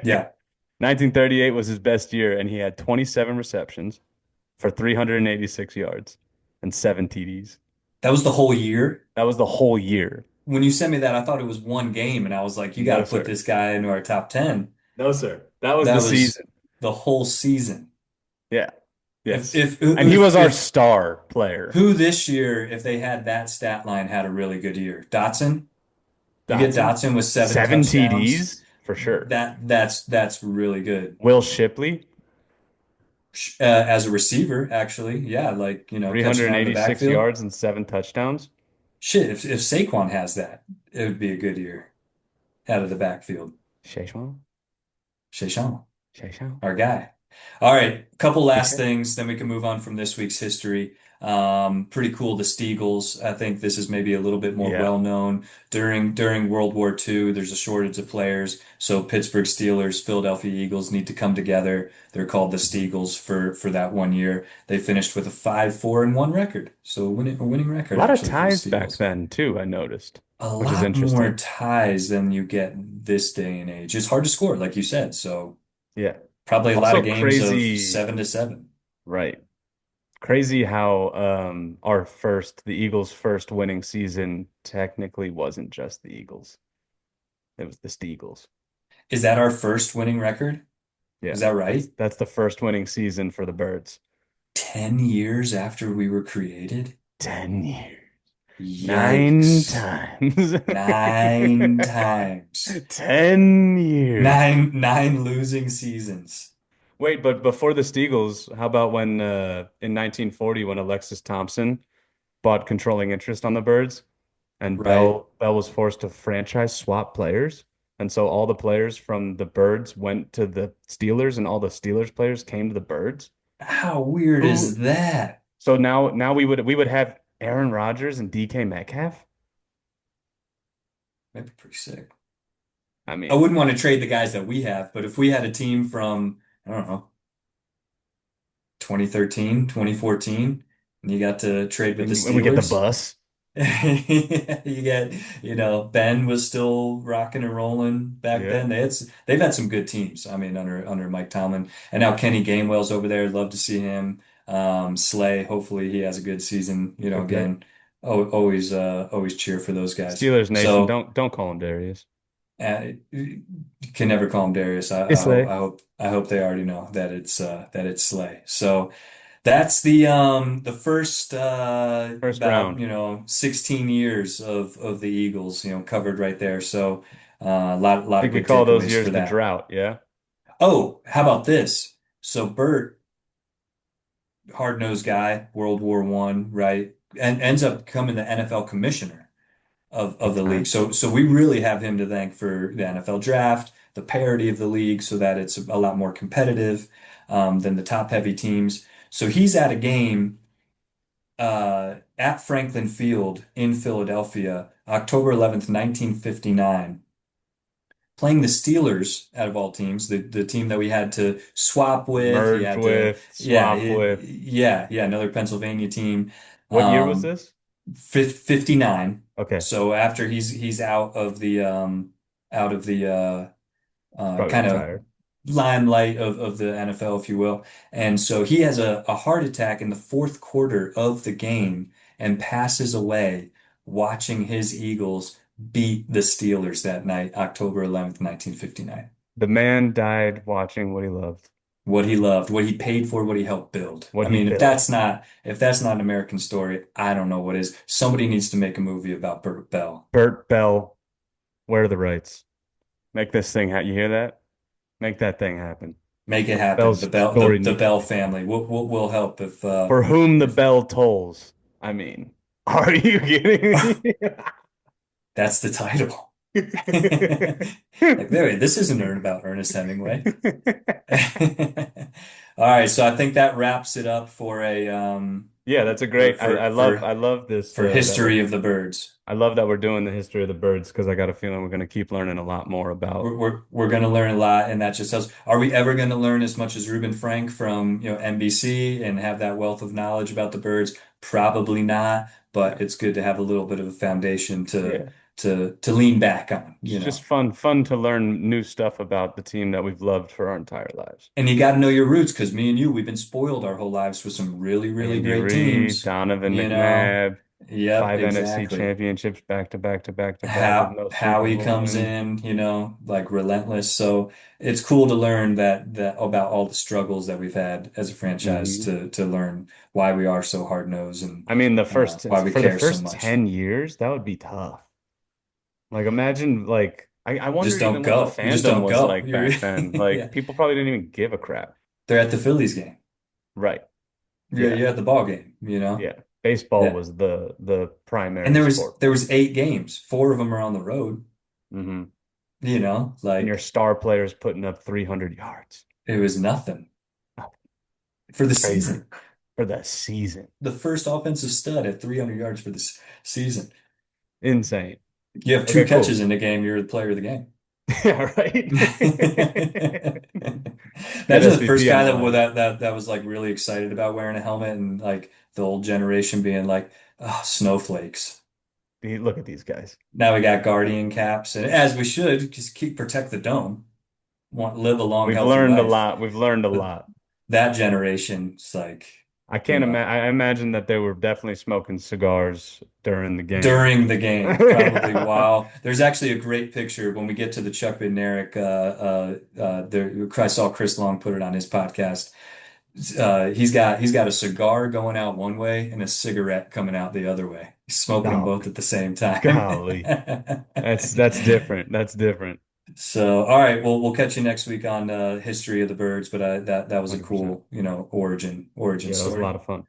Yeah. 1938 was his best year, and he had 27 receptions for 386 yards and 7 TDs. That was the whole year. That was the whole year. When you sent me that, I thought it was one game, and I was like, you got No, to put sir. this guy into our top 10. No, sir. That was the That was season. the whole season. Yeah. If Yes. if And he was if our if star player. who this year, if they had that stat line, had a really good year? Dotson? You get Dotson, Dotson with seven seven touchdowns. TDs for sure. That's really good. Will Shipley, As a receiver, actually, yeah, like catching out of the 386 backfield. yards and 7 touchdowns. Shit, if Saquon has that, it would be a good year out of the backfield. Sheshwan? Sheshawn, Sheshwan? our guy. All right, couple last Okay. things, then we can move on from this week's history. Pretty cool, the Steagles. I think this is maybe a little bit more Yeah. well known. During World War II, there's a shortage of players, so Pittsburgh Steelers, Philadelphia Eagles need to come together. They're called the Steagles for that one year. They finished with a 5-4-1 record, so a winning A record lot of actually for the ties back Steagles. then too, I noticed, A which is lot more interesting. ties than you get this day and age. It's hard to score, like you said, so Yeah. probably a lot Also of games of crazy, 7-7. right? Crazy how the Eagles' first winning season technically wasn't just the Eagles. It was the Steagles. Is that our first winning record? Yeah, Is that that's right? that's the first winning season for the Birds. 10 years after we were created? 10 years. Nine Yikes. times. 9 times. 10 years. Nine losing seasons. Wait, but before the Steagles, how about when in 1940 when Alexis Thompson bought controlling interest on the Birds and Right. Bell was forced to franchise swap players. And so all the players from the Birds went to the Steelers and all the Steelers players came to the Birds. How weird is Who that? So now we would have Aaron Rodgers and DK Metcalf. That'd be pretty sick. I I mean, wouldn't want to trade the guys that we have, but if we had a team from, I don't know, 2013, 2014, and you got to trade with the and we get the Steelers, bus. you get, Ben was still rocking and rolling back Yeah. then. They've had some good teams. I mean, under Mike Tomlin, and now Kenny Gainwell's over there. Love to see him. Slay, hopefully he has a good season. Good pick. Again, always cheer for those guys. Steelers Nation, So. don't call him Darius. You can never call him Darius. Hey Slay. I hope they already know that it's Slay. So that's the first First about round. 16 years of the Eagles covered right there. So I lot of think we good call those takeaways years for the that. drought, yeah? Oh, how about this? So Bert, hard-nosed guy, World War I, right? And ends up becoming the NFL commissioner of Big the league. time. So we really have him to thank for the NFL draft, the parity of the league so that it's a lot more competitive than the top heavy teams. So he's at a game at Franklin Field in Philadelphia, October 11th, 1959, playing the Steelers out of all teams, the team that we had to swap with. He Merge had to, with, swap with. yeah, another Pennsylvania team. What year was Um, this? 59. Okay. So after he's out of the Probably kind of retired. limelight of the NFL, if you will. And so he has a heart attack in the fourth quarter of the game and passes away watching his Eagles beat the Steelers that night, October 11th, 1959. The man died watching what he loved, What he loved, what he paid for, what he helped build. what I he mean, built. if that's not an American story, I don't know what is. Somebody needs to make a movie about Burt Bell. Burt Bell, where are the rights? Make this thing happen. You hear that? Make that thing happen. Make it happen. Bell's story The needs to Bell be told. family will help For whom the if bell tolls. I mean, are you kidding me? that's the title. Like, there, this isn't about Ernest Hemingway. All right, so I think that wraps it up for a Yeah, that's a great. I love this for that we're history of the birds. I love that we're doing the history of the birds because I got a feeling we're going to keep learning a lot more about. We're going to learn a lot, and that just helps. Are we ever going to learn as much as Reuben Frank from NBC and have that wealth of knowledge about the birds? Probably not, Yeah, but it's good to have a little bit of a foundation yeah. to lean back on, It's just fun to learn new stuff about the team that we've loved for our entire lives. And you got to know your roots because me and you, we've been spoiled our whole lives with some really, really Andy great Reid, teams. Donovan You know, McNabb, yep, five NFC exactly. championships back to back to back to back with no Super Howie Bowl comes wins. in, like relentless. So it's cool to learn that about all the struggles that we've had as a franchise Hmm. to learn why we are so hard-nosed and I mean, the first why we for the care so first much. 10 years, that would be tough. Like imagine like I wonder Just don't even what the go. You just fandom don't was go. like back then. Like Yeah, people probably didn't even give a crap. they're at the Phillies game. Right. Yeah. You're at the ball game. Yeah. Baseball Yeah. was the And primary sport. there was 8 games. 4 of them are on the road. Hmm. And your Like star players putting up 300 yards. it was nothing Oh, for the crazy season. for the season. The first offensive stud at 300 yards for this season. Insane. You have two Okay, catches cool. in the game, you're the player of the game. Yeah, right. Get Imagine the first SVP on guy the line. that was like really excited about wearing a helmet and like the old generation being like, oh, snowflakes. Look at these guys. Now we got guardian caps, and as we should, just protect the dome, live a long, We've healthy learned a life. lot. We've learned a But lot. that generation, it's like. I you can't know. imagine. I imagine that they were definitely smoking cigars during the game. During the game, probably Yeah. while there's actually a great picture when we get to the Chuck Bednarik. There, I saw Chris Long put it on his podcast. He's got a cigar going out one way and a cigarette coming out the other way. He's smoking them Oh, both at the same time. golly. That's different. That's different. So, all right, well, we'll catch you next week on history of the birds. But that was a 100%. cool, origin Yeah, that was a story. lot of fun.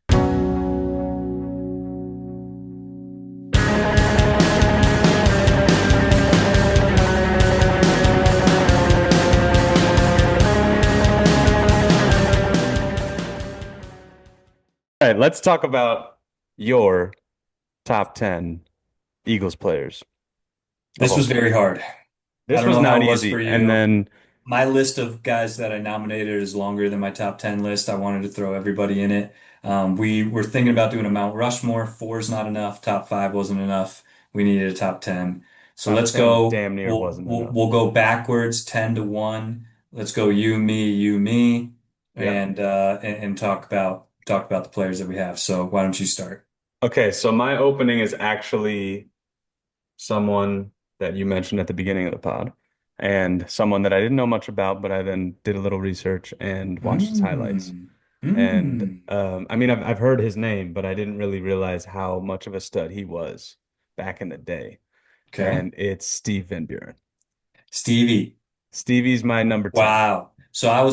All right, let's talk about your top 10 Eagles players of This all was time. very hard. I This don't was know how not it was for easy. And you. then, My list of guys that I nominated is longer than my top 10 list. I wanted to throw everybody in it. We were thinking about doing a Mount Rushmore. Four is not enough. Top five wasn't enough. We needed a top 10. So top let's 10 go. damn near We'll, wasn't we'll, enough. we'll go backwards 10 to 1. Let's go you, me, Yep. and talk about the players that we have. So why don't you start? Okay, so my opening is actually someone that you mentioned at the beginning of the pod, and someone that I didn't know much about, but I then did a little research and watched his highlights. Mm. And Mm. I mean, I've heard his name, but I didn't really realize how much of a stud he was back in the day. Okay. And it's Steve Van Buren. Stevie. Stevie's my number 10. Wow. So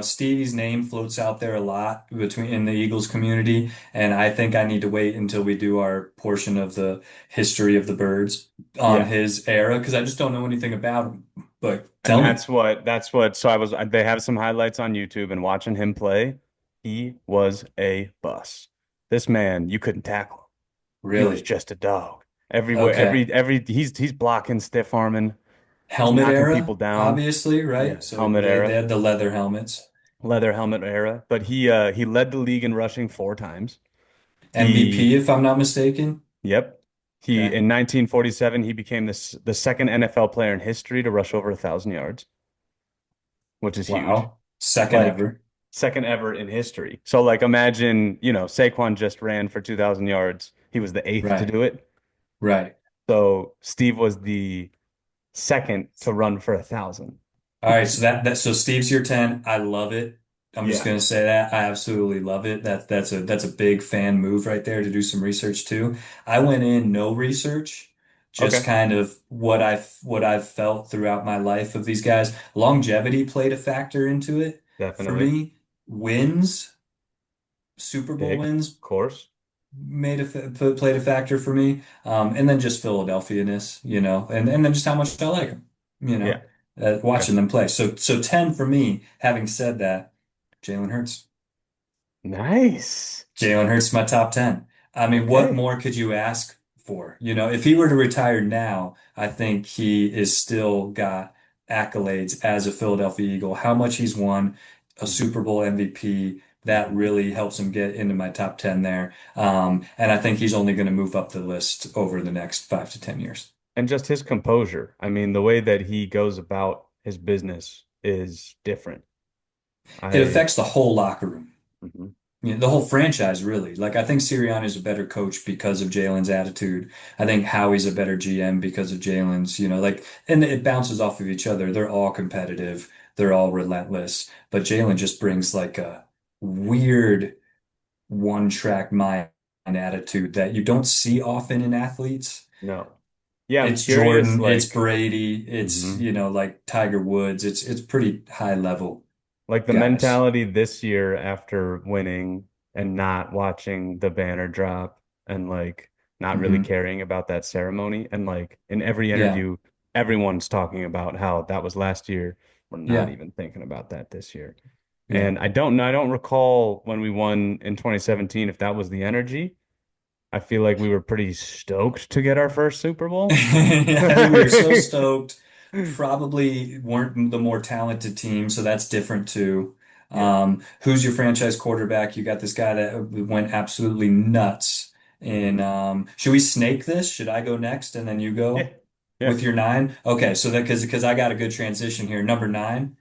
Stevie's name floats out there a lot between in the Eagles community, and I think I need to wait until we do our portion of the history of the birds on Yeah. his era because I just don't know anything about him. But And tell me, so they have some highlights on YouTube and watching him play, he was a bus. This man, you couldn't tackle him. He was really? just a dog. Everywhere, Okay. he's blocking, stiff arming, he's Helmet knocking era, people down. obviously, right? Yeah, So helmet they era, had the leather helmets. leather helmet era. But he led the league in rushing 4 times. MVP, He if I'm not mistaken. Yep. He Okay. in 1947 he became the second NFL player in history to rush over 1,000 yards, which is huge. Wow. Second Like ever. second ever in history. So like imagine, Saquon just ran for 2,000 yards. He was the eighth to Right. do it. Right. So Steve was the second to run for 1,000. All right, so so Steve's your 10. I love it. I'm just Yeah. gonna say that. I absolutely love it. That's a big fan move right there to do some research too. I went in no research, just Okay. kind of what I've felt throughout my life of these guys. Longevity played a factor into it for Definitely. me. Wins, Super Bowl Big, of wins course. played a factor for me. And then just Philadelphia-ness, and then just how much I like them, Yeah. Okay. watching them play. So 10 for me. Having said that, Jalen Hurts. Nice. Jalen Hurts is my top 10. I mean, what Okay. more could you ask for? If he were to retire now, I think he is still got accolades as a Philadelphia Eagle. How much he's won, a hmm Super Bowl MVP, that hmm really helps him get into my top 10 there. And I think he's only going to move up the list over the next 5 to 10 years. And just his composure. I mean, the way that he goes about his business is different. It I affects the whole locker room. mhm. The whole franchise, really. Like, I think Sirianni is a better coach because of Jalen's attitude. I think Howie's a better GM because of Jalen's, and it bounces off of each other. They're all competitive. They're all relentless. But Jalen just brings like a weird one-track mind attitude that you don't see often in athletes. No. Yeah, I'm It's curious, Jordan, it's like, Brady, it's, mhm. like Tiger Woods. It's pretty high level Like the guys. mentality this year after winning and not watching the banner drop and like not really Hmm. caring about that ceremony. And like in every Yeah. interview, everyone's talking about how that was last year. We're not Yeah. even thinking about that this year. Yeah. And I don't recall when we won in 2017 if that was the energy. I feel like we were pretty stoked to get our first Super Bowl. Yeah, I think we were so stoked. Probably weren't the more talented team, so that's different too. Yeah. Who's your franchise quarterback? You got this guy that went absolutely nuts. And hmm should we snake this? Should I go next and then you Yeah. go Yeah. with your nine? Okay, so that because I got a good transition here. Number nine,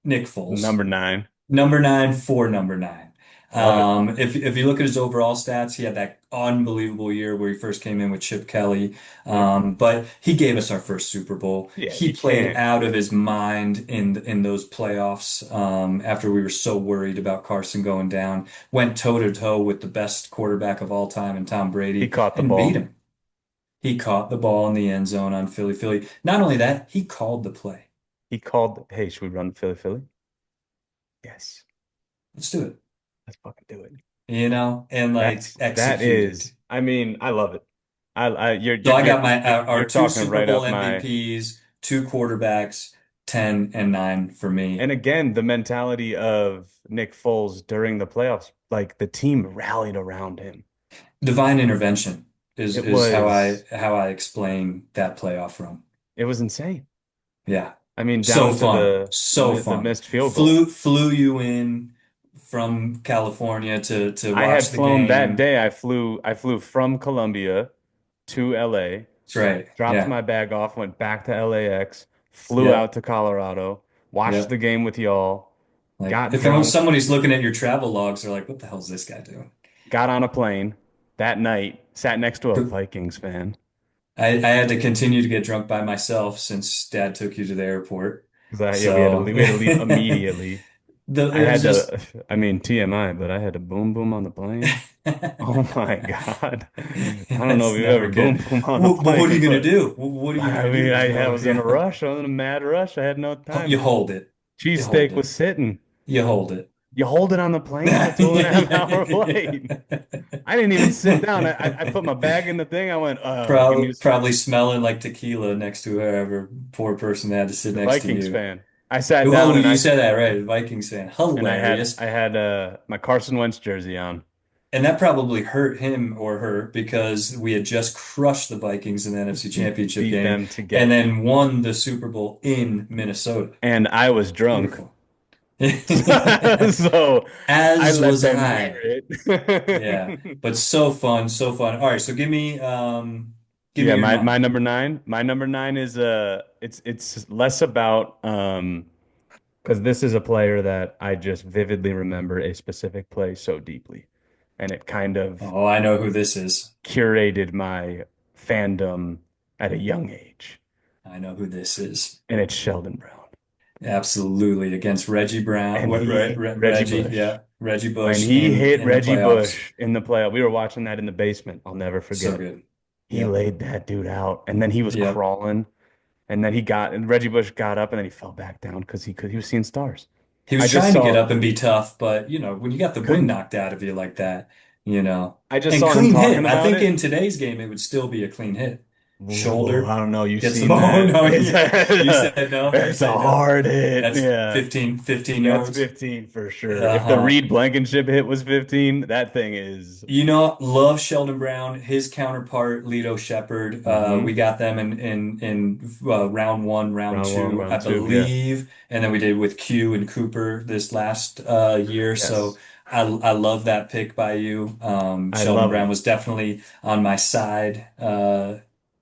Nick Foles. Number 9. Number nine for number nine. Love it. If you look at his overall stats, he had that unbelievable year where he first came in with Chip Kelly. Yep. But he gave us our first Super Bowl. Yeah, He you played can't. out of his mind in those playoffs. After we were so worried about Carson going down, went toe to toe with the best quarterback of all time and Tom He Brady caught the and beat ball. him. He caught the ball in the end zone on Philly Philly. Not only that, he called the play. He called, hey, should we run Philly Philly? Yes. Let's do it. Let's fucking do it. And like That executed. is, I mean, I love it. So I got my You're our two talking Super right Bowl up my. MVPs, two quarterbacks, 10 and 9 for And me. again, the mentality of Nick Foles during the playoffs, like the team rallied around him. Divine intervention It is was how I explain that playoff run. it was insane. Yeah. I mean, So down to fun. So the fun. missed field goal. Flew you in from California to I had watch the flown that game. day. I flew from Columbia to LA, That's right. dropped Yeah. my bag off, went back to LAX, flew out Yep. to Colorado, watched the Yep. game with y'all, Like got if drunk, somebody's looking at your travel logs, they're like, what the hell's this guy doing? got on a plane that night, sat next to a Vikings fan. I had to continue to get drunk by myself since dad took you to the airport. Because yeah, So we had to leave immediately. I it was had just to, I mean, TMI, but I had to boom boom on the plane. Oh my God. I don't know that's if you've never ever boom good. boom on a But what are you plane, gonna but do? What are you I gonna mean, do? There's I no, was in a rush. I was in a mad rush. I had no time. you hold it. You hold Cheesesteak was it. sitting. You hold it. You hold it on the plane on a two and a half hour flight. I didn't even sit down. I put my bag in the thing. I went, give me a sec. Probably smelling like tequila next to whoever poor person that had to sit The next to Vikings you. fan. I sat Oh, down you said that right. Vikings fan. Hilarious. I had my Carson Wentz jersey on. And that probably hurt him or her because we had just crushed the Vikings in the NFC Championship Beat game them to and get then won the Super Bowl in Minnesota. and I was drunk. Beautiful. So I As let was them hear I. Yeah. it. But so fun, so fun. All right, so So give me yeah, your my nine. number nine. My number nine is it's less about because this is a player that I just vividly remember a specific play so deeply. And it kind of Oh, I know who this is. curated my fandom at a young age. I know who this is. And it's Sheldon Brown. Absolutely against Reggie Brown. And What Reggie Reggie, Bush. yeah. Reggie When Bush he hit in the Reggie playoffs. Bush in the playoff, we were watching that in the basement. I'll never So forget. good. He Yep. laid that dude out, and then he was Yep. crawling, and then and Reggie Bush got up, and then he fell back down because he was seeing stars. He I was just trying to get saw up and be tough, but when you got the wind couldn't. knocked out of you like that, I just and saw him clean talking hit. I about think it. in today's game it would still be a clean hit. Ooh, I Shoulder don't know. You gets the seen ball. that? No, you said no. You It's a said no. hard hit. That's Yeah, 15 that's yards. 15 for sure. If the Uh-huh. Reed Blankenship hit was 15, that thing is. Love Sheldon Brown, his counterpart, Lito Shepherd. We got them in round one, round Round one, two, I round two. Yeah. believe, and then we did with Q and Cooper this last year. So Yes. I love that pick by you. I Sheldon love Brown him. was definitely on my side.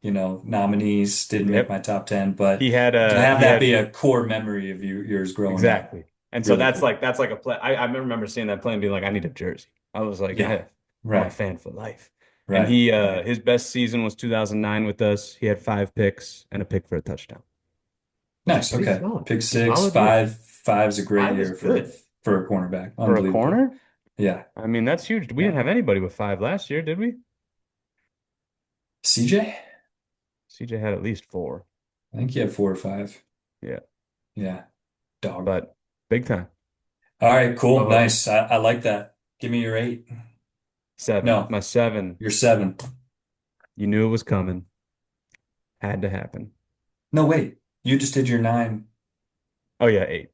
Nominees didn't make Yep. my top 10, but to have He that be had a core memory of yours growing up, exactly. And so really cool. that's like a play. I remember seeing that play and being like, I need a jersey. I was like, Yeah, I'm a right, fan for life. And right, right. his best season was 2009 with us. He had 5 picks and a pick for a touchdown, which is Nice. pretty Okay. solid. Pick It's a six, solid year. five's a great 5 is year for good for a cornerback. for a Unbelievable. corner. Yeah. I mean, that's huge. We Yeah. didn't have anybody with 5 last year, did we? CJ? CJ had at least 4. I think you had 4 or 5. Yeah, Yeah. Dog. but big time. All right, cool. So Nice. I like that. Give me your 8. 7. No, My 7. your 7. You knew it was coming. Had to happen. No, wait. You just did your 9. Oh yeah, 8.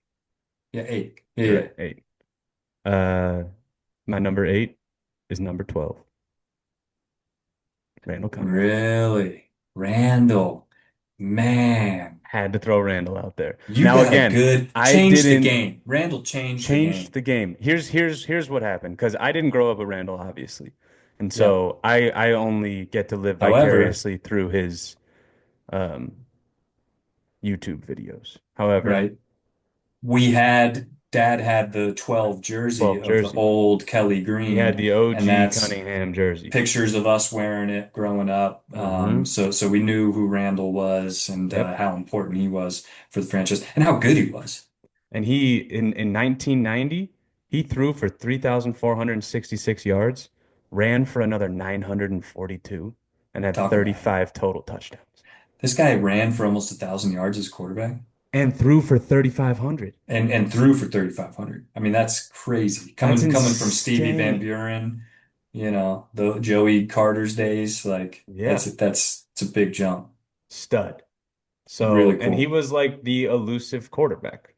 Yeah, 8. Yeah, You're yeah. right, 8. Uh, my number 8 is number 12, Randall Cunningham. Really? Randall. Man. Had to throw Randall out there. You Now got a again, good I change the didn't game. Randall changed the change game. the game. Here's what happened because I didn't grow up with Randall, obviously, and Yep. so I only get to live However, vicariously through his um, YouTube videos. However, right. We had dad had the 12 jersey 12 of the jersey. old Kelly He had Green, the and OG that's Cunningham jersey. pictures of us wearing it growing up. Hmm. So we knew who Randall was and Yep. how important he was for the franchise and how good he was. And he in 1990, he threw for 3,466 yards, ran for another 942, and had Talk about it. 35 total touchdowns. This guy ran for almost 1,000 yards as quarterback And threw for 3,500. and threw for 3,500. I mean, that's crazy. That's Coming from Stevie Van insane. Buren, the Joey Carter's days, like Yeah, it's a big jump. stud. Really So, and he cool. was like the elusive quarterback.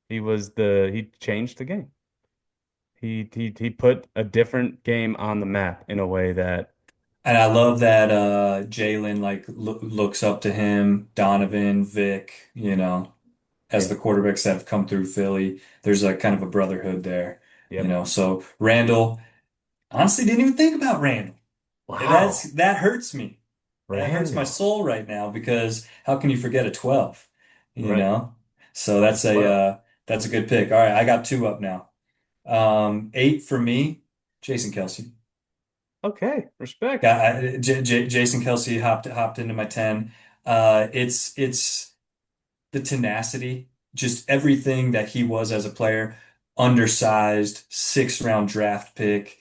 He changed the game. He put a different game on the map in a way that, And I love that Jalen like looks up to him, Donovan, Vic, as yeah, the quarterbacks that have come through Philly. There's a kind of a brotherhood there, yep. So Randall, honestly didn't even think about Randall. Wow. That hurts me. That hurts my Randall. soul right now because how can you forget a 12? You Right. know? So A 12. that's a good pick. All right, I got two up now. Eight for me, Jason Kelsey. Okay. Respect. Yeah, Jason Kelsey hopped into my 10. It's the tenacity, just everything that he was as a player, undersized, sixth-round draft pick,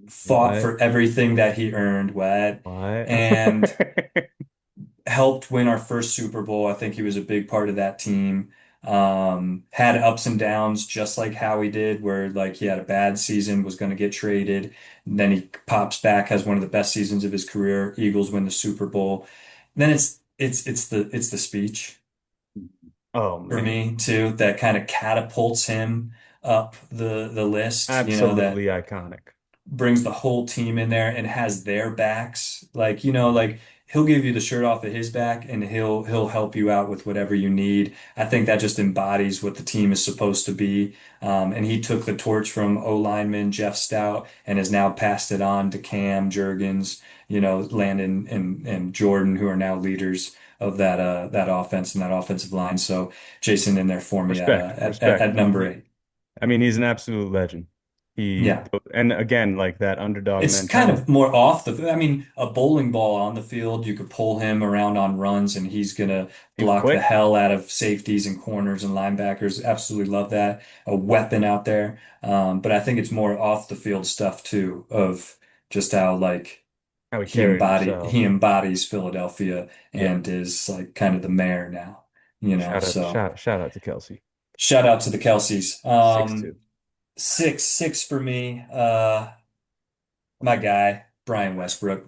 fought What? for everything that he earned, what, What? and helped win our first Super Bowl. I think he was a big part of that team. Had ups and downs, just like Howie did, where like he had a bad season, was going to get traded, and then he pops back, has one of the best seasons of his career. Eagles win the Super Bowl. Then it's the speech Oh for man. me too that kind of catapults him up the list. That Absolutely iconic. brings the whole team in there and has their backs. Like he'll give you the shirt off of his back and he'll help you out with whatever you need. I think that just embodies what the team is supposed to be. And he took the torch from O lineman Jeff Stout and has now passed it on to Cam Jurgens, Landon and Jordan, who are now leaders of that offense and that offensive line. So Jason in there for me at Respect. uh, at Respect. number eight. I mean, he's an absolute legend. He Yeah. and again, like that underdog It's kind mentality. of more I mean, a bowling ball on the field, you could pull him around on runs and he's gonna He was block the quick. hell out of safeties and corners and linebackers. Absolutely love that. A weapon out there. But I think it's more off the field stuff too, of just how like How he carried he himself. embodies Philadelphia Yeah. and is like kind of the mayor now. So Shout out to Kelsey. shout out to the Kelseys. 6'2". Six for me. My guy, Brian Westbrook.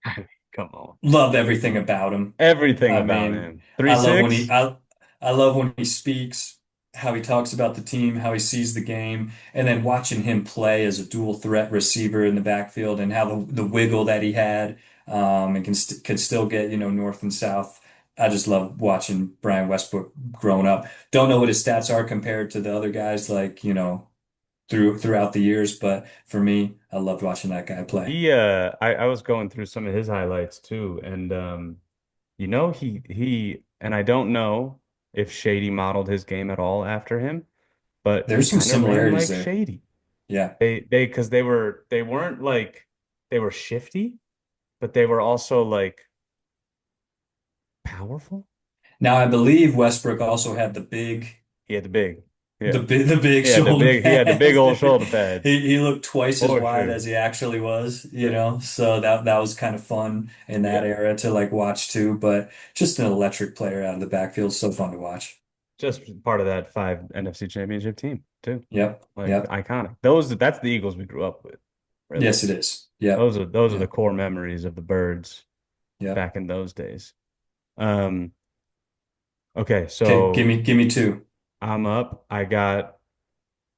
I mean, come on. Love everything about him. Everything I about mean, him. I Three love when he six. I, I love when he speaks, how he talks about the team, how he sees the game, and then watching him play as a dual threat receiver in the backfield and how the wiggle that he had, and could still get, north and south. I just love watching Brian Westbrook growing up. Don't know what his stats are compared to the other guys like, throughout the years, but for me, I loved watching that guy play. I was going through some of his highlights too, and and I don't know if Shady modeled his game at all after him, but he There's some kind of ran similarities like there. Shady. Yeah. Because they weren't like they were shifty, but they were also like powerful. Now I believe Westbrook also had He had the big, the yeah, big the big shoulder he had the big pads. old shoulder pads He looked twice as for wide sure. as he actually was, Yeah, So that was kind of fun in that yeah. era to like watch too. But just an electric player out of the backfield, so fun to watch. Just part of that five NFC Championship team too. Yep, Like yep. iconic. That's the Eagles we grew up with, really. Yes, it is. Yep, Those are the yep, core memories of the Birds yep. back in those days. Um, okay, Okay, so give me two. I'm up. I got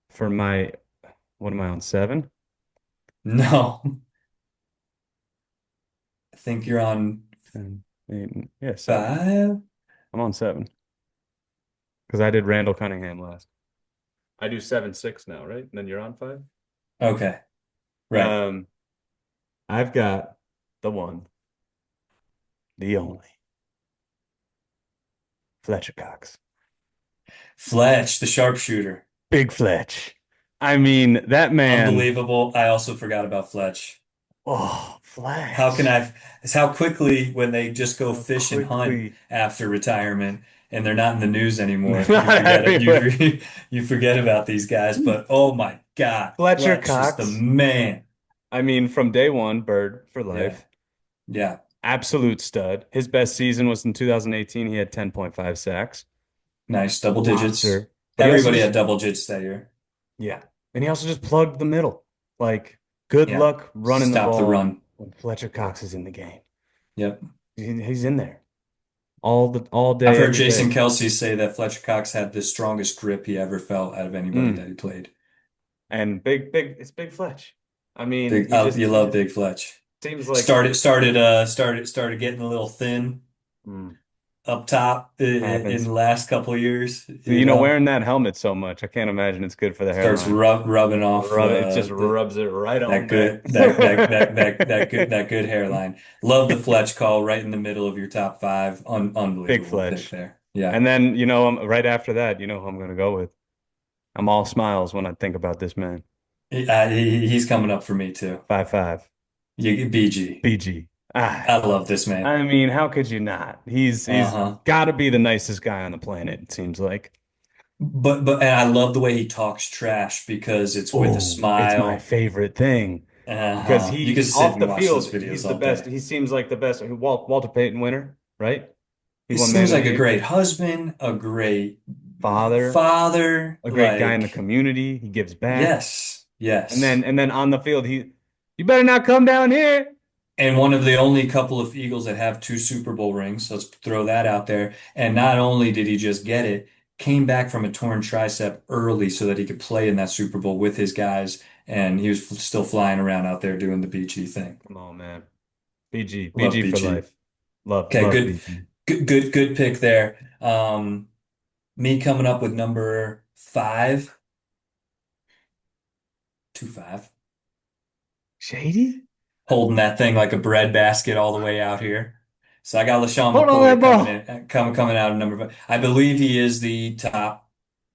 for my what am I on 7? No, I think you're on 10, 8, yeah, 7. 5. I'm on 7 because I did Randall Cunningham last. I do 7-6 now, right? And then you're on 5. Okay, right. Um, I've got the one, the only Fletcher Cox. Fletch, the sharpshooter. Big Fletch. I mean, that man. Unbelievable. I also forgot about Fletch. Oh, How can Fletch. I? It's how quickly when they just go How fish and hunt quickly. after retirement and they're not in the news anymore. You Not forget it. everywhere. You forget about these guys. But oh my God, Fletcher Fletch is the Cox. man. I mean, from day one, Bird for Yeah, life. yeah. Absolute stud. His best season was in 2018. He had 10.5 sacks. Nice double digits. Monster. But he also Everybody had just, double digits that year. yeah. And he also just plugged the middle. Like, good Yeah. luck running the Stop the ball run. when Fletcher Cox is in the game. Yep. He's in there all I've day, heard every Jason day. Kelsey say that Fletcher Cox had the strongest grip he ever felt out of anybody Mm. that he played. And it's Big Fletch. I mean, Big, you he love just Big Fletch. seems like Started getting a little thin mm, up top in happens. the last couple of years. You know, wearing that helmet so much, I can't imagine it's good for the Starts hairline. rubbing off It just rubs it right on that back. good that good hairline. Love the Fletch call right in the middle of your top five. Big Unbelievable pick Fletch. there. Yeah, And then, right after that, you know who I'm going to go with. I'm all smiles when I think about this man. he's coming up for me too. 5'5". BG. BG. Ah, I love this man. I mean, how could you not? He's Uh-huh. got to be the nicest guy on the planet, it seems like. But and I love the way he talks trash because it's with a Oh, it's my smile. favorite thing because You can he sit off and the watch those field, videos he's the all best. day. He seems like the best. Walter Payton winner, right? He He won Man seems of the like a Year. great husband, a great Father, father. a great guy in the Like, community. He gives back. yes, yes. And then on the field, you better not come down here. And one of the only couple of Eagles that have two Super Bowl rings. Let's throw that out there. And not only did he just get it, came back from a torn tricep early so that he could play in that Super Bowl with his guys. And he was still flying around out there doing the BG thing. Come on, man. Love BG for BG. life. Okay, Love good, BG. good pick there. Me coming up with number five, 2-5, Shady? holding that thing like a bread basket all the way out here. So I got LaShawn Hold on that McCoy coming ball. in, coming out of number five. I believe he is the top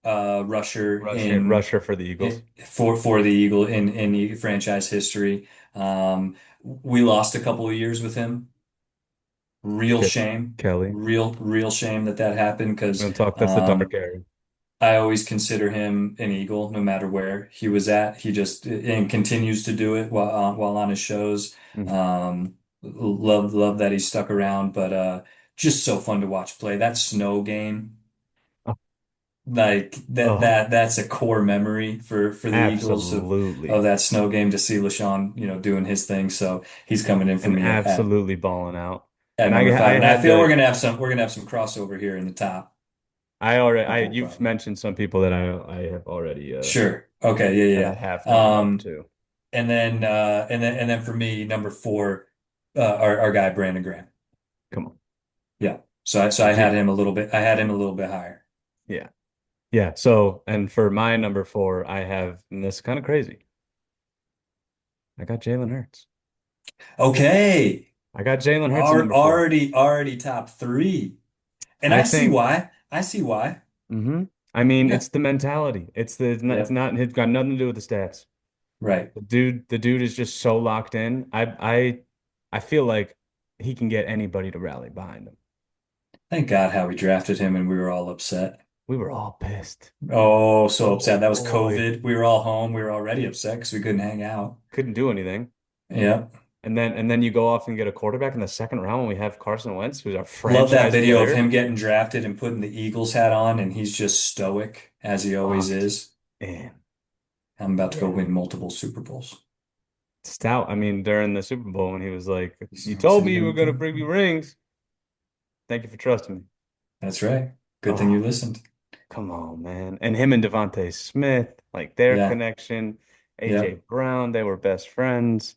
rusher Rusher for the Eagles. for the Eagle in the franchise history. We lost a couple of years with him. Real Chip shame, Kelly. real shame that happened We because don't talk. That's the dark area. I always consider him an Eagle, no matter where he was at. He just and continues to do it while on his shows. Mhm. Love that he stuck around, but just so fun to watch play. That snow game, Oh, like oh, that's a core memory for the Eagles of absolutely. that snow game to see LaShawn, doing his thing. So he's coming in for And me absolutely balling out. at And number I five, and I had feel the we're gonna have some crossover here in the top couple you've probably. mentioned some people that I have already Sure. Okay. that Yeah. I have numbered Yeah. up too. And then for me, number four, our guy Brandon Graham. Come on. Yeah. So I had G. him a little bit. I had him a little bit higher. Yeah. Yeah. So, and for my number four, I have, and this is kind of crazy. I got Jalen Hurts. Okay. I got Jalen Hurts at number four. Already top three, and I I see think, why. I see why. hmm I mean, Yeah. it's the mentality. Yep. It's got nothing to do with the stats. Right. The dude is just so locked in. I feel like he can get anybody to rally behind him. Thank God how we drafted him, and we were all upset. We were all pissed. Oh, so Oh upset. That was boy. COVID. We were all home. We were already upset because we couldn't hang out. Couldn't do anything. Yep. And then you go off and get a quarterback in the second round when we have Carson Wentz, who's our Love that franchise video of player. him getting drafted and putting the Eagles hat on, and he's just stoic as he always Locked is. in. I'm about to go Yeah. win multiple Super Bowls. Stout. I mean, during the Super Bowl when he was like, He's "You gonna told say, me you were gonna bring me rings. Thank you for trusting me." that's right. Good thing you Oh, listened. come on, man. And him and Devontae Smith, like their Yeah. connection, AJ Yep. Brown, they were best friends.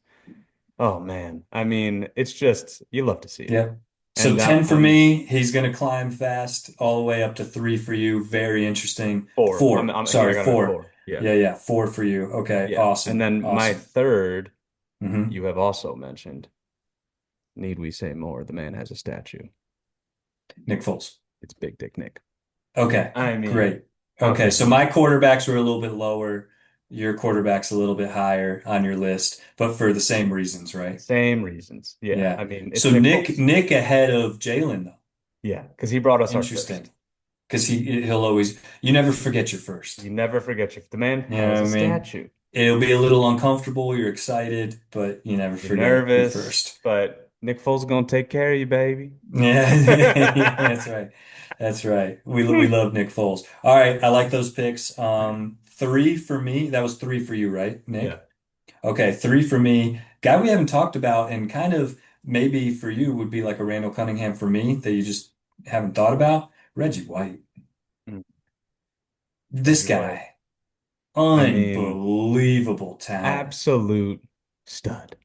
Oh man. I mean, it's just you love to see it. Yep. So And 10 that for one, me. He's going to climb fast all the way up to three for you. Very interesting. four. Four. I Sorry, got him at four. four. Yeah. Yeah. Four for you. Okay. Yeah. And Awesome. then my Awesome. third, Hmm. you have also mentioned, need we say more? The man has a statue. Nick Foles. It's Big Dick Nick. Okay. I mean, Great. I'll Okay, take so him. my quarterbacks were a little bit lower. Your quarterback's a little bit higher on your list, but for the same reasons, right? Same reasons. Yeah. Yeah. I mean, it's So Nick Nick Foles. Nick ahead of Jalen though. Yeah, because he brought us our first. Interesting. Because he'll always you never forget your You first. never forget the man You know what has I a mean? statue. It'll be a little uncomfortable, you're excited, but you never You're forget your nervous, first. but Nick Foles is gonna take care of you, baby. Yeah, yeah, that's right. That's right. We love Nick Foles. All right, I like those picks. Three for me. That was three for you, right, Yeah. Nick? Okay, three for me. Guy we haven't talked about, and kind of maybe for you would be like a Randall Cunningham for me that you just haven't thought about. Reggie White. Mm, This Reggie White. guy, I mean, unbelievable talent. absolute stud.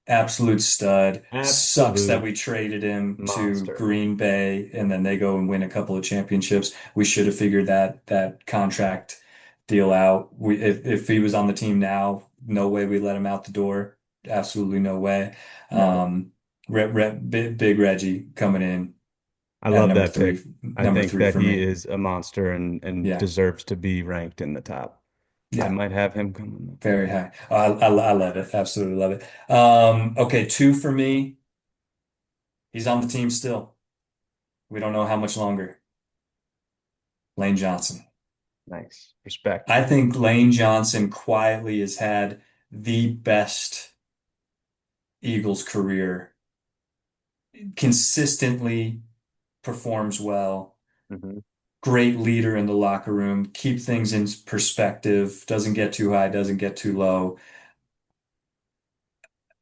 Absolute stud. Sucks that Absolute we traded him to monster. Green Bay and then they go and win a couple of championships. We should have figured that contract deal out. If he was on the team now, no way we let him out the door. Absolutely no way. Never. Um, big Reggie coming in I at love that pick. I number think three that for he me. is a monster and Yeah, deserves to be ranked in the top. I yeah, might have him coming. very high. I love it. Absolutely love it. Okay, two for me. He's on the team still. We don't know how much longer. Lane Johnson. Nice. Respect. I think Lane Johnson quietly has had the best Eagles career. Consistently performs well. Hmm. Great leader in the locker room. Keep things in perspective. Doesn't get too high, doesn't get too low.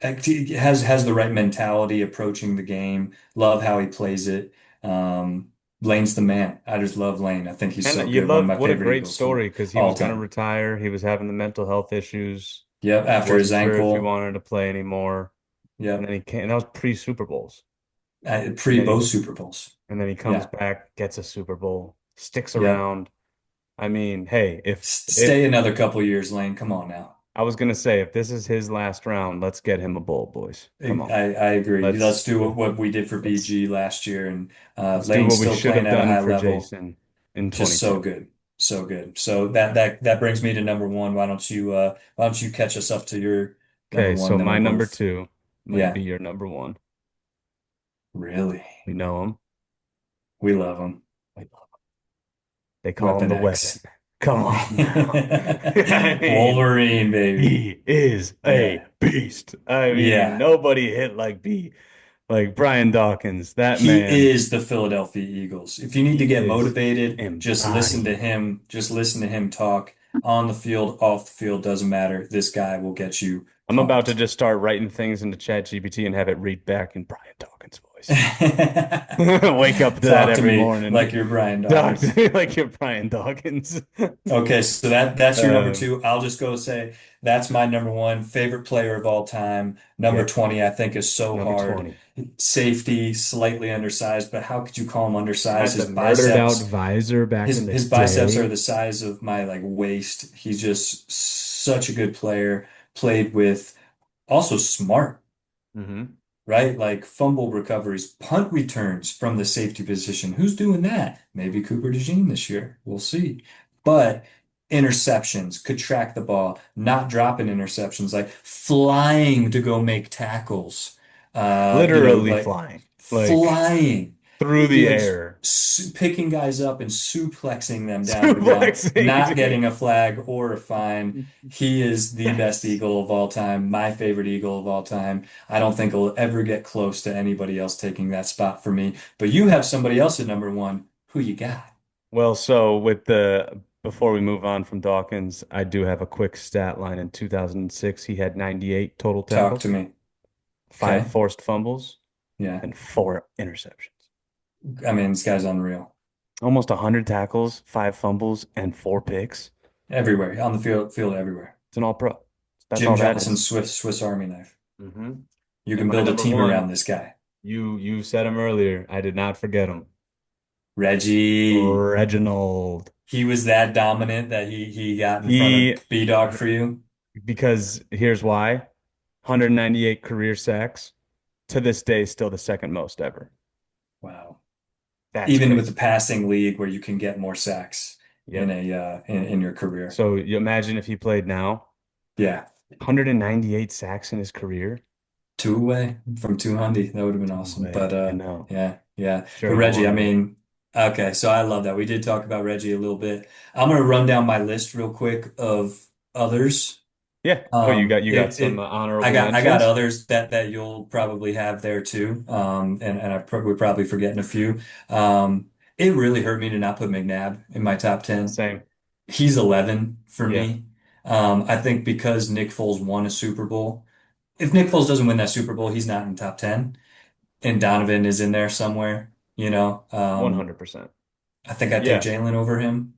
Has the right mentality approaching the game. Love how he plays it. Lane's the man. I just love Lane. I think he's And so you good. One of love my what a favorite great Eagles for story because he all was going to time. retire. He was having the mental health issues. Yep, after his Wasn't sure if he ankle. wanted to play anymore. And then Yep. he came, and that was pre-Super Bowls. And Pre then both he Super Bowls. and then he comes Yeah. back, gets a Super Bowl, sticks Yep. around. I mean, hey, if Stay another couple years, Lane. Come on now. I was gonna say if this is his last round, let's get him a bowl, boys. Come on. I agree. Let's do Let's what we did for let's BG last year, and let's do Lane's what we still should playing have at a done high for level. Jason in Just 22. so good, so good. So that brings me to number one. Why don't you catch us up to your number Okay, one? so Then my we'll number both. two might be Yeah, your number one. really, We know him. we love him. We love him. They call him Weapon the weapon. X, Come on now. I mean, Wolverine, baby. he is a Yeah, beast. I mean, yeah. nobody hit like Brian Dawkins. That He man is the Philadelphia Eagles. If you need to He get is motivated, just listen to embodied. him. Just listen to him talk on the field, off the field, doesn't matter. This guy will get you I'm about to pumped. just start writing things into ChatGPT and have it read back in Brian Dawkins' voice. Wake up to that Talk to every me morning. like you're Brian Talk to Dawkins. me like you're Brian Dawkins. Okay, so that's your number Um, two. I'll just go say that's my number one favorite player of all time. Number yeah, 20, I think, is so number hard. 20. Safety, slightly undersized, but how could you call him undersized? Had the murdered out visor back in the His biceps are day. the size of my like waist. He's just such a good player. Played with also smart, Hmm. right? Like fumble recoveries, punt returns from the safety position. Who's doing that? Maybe Cooper DeJean this year. We'll see. But interceptions, could track the ball, not dropping interceptions, like flying to go make tackles. Literally Like flying, like flying, through the like air. picking guys up and suplexing them down to the ground, Suplexing, not dude. getting a flag or a fine. He is the best Yes. Eagle of all time, my favorite Eagle of all time. I don't think he'll ever get close to anybody else taking that spot for me. But you have somebody else at number one. Who you got? Well, so with the before we move on from Dawkins, I do have a quick stat line. In 2006, he had 98 total Talk to tackles, me. five Okay. forced fumbles, Yeah. and four interceptions. I mean, this guy's unreal. Almost 100 tackles, five fumbles, and four picks. Everywhere on the field everywhere. It's an all-pro. That's Jim all that Johnson, is. Swiss Army knife. Hmm. You And can my build a number team around one, this guy. you said him earlier. I did not forget him. Reggie. Reginald. He was that dominant that he got in front He of B-Dog for you. because here's why. 198 career sacks. To this day, still the second most ever. Wow. That's Even with the crazy. passing league where you can get more sacks, in Yep. in your career. So you imagine if he played now, Yeah. 198 sacks in his career. Two away from 200. That would have been Two awesome. away. But I know. yeah, yeah. Sure But you Reggie, I wanted it. mean, okay, so I love that. We did talk about Reggie a little bit. I'm gonna run down my list real quick of others. Yeah. Oh, you got some It honorable I got mentions. others that you'll probably have there too. And we're probably forgetting a few. It really hurt me to not put McNabb in my top 10. Same. He's 11 for Yeah. me. I think because Nick Foles won a Super Bowl. If Nick Foles doesn't win that Super Bowl, he's not in the top 10. And Donovan is in there somewhere, you know. 100%. I think I'd take Yeah. Jalen over him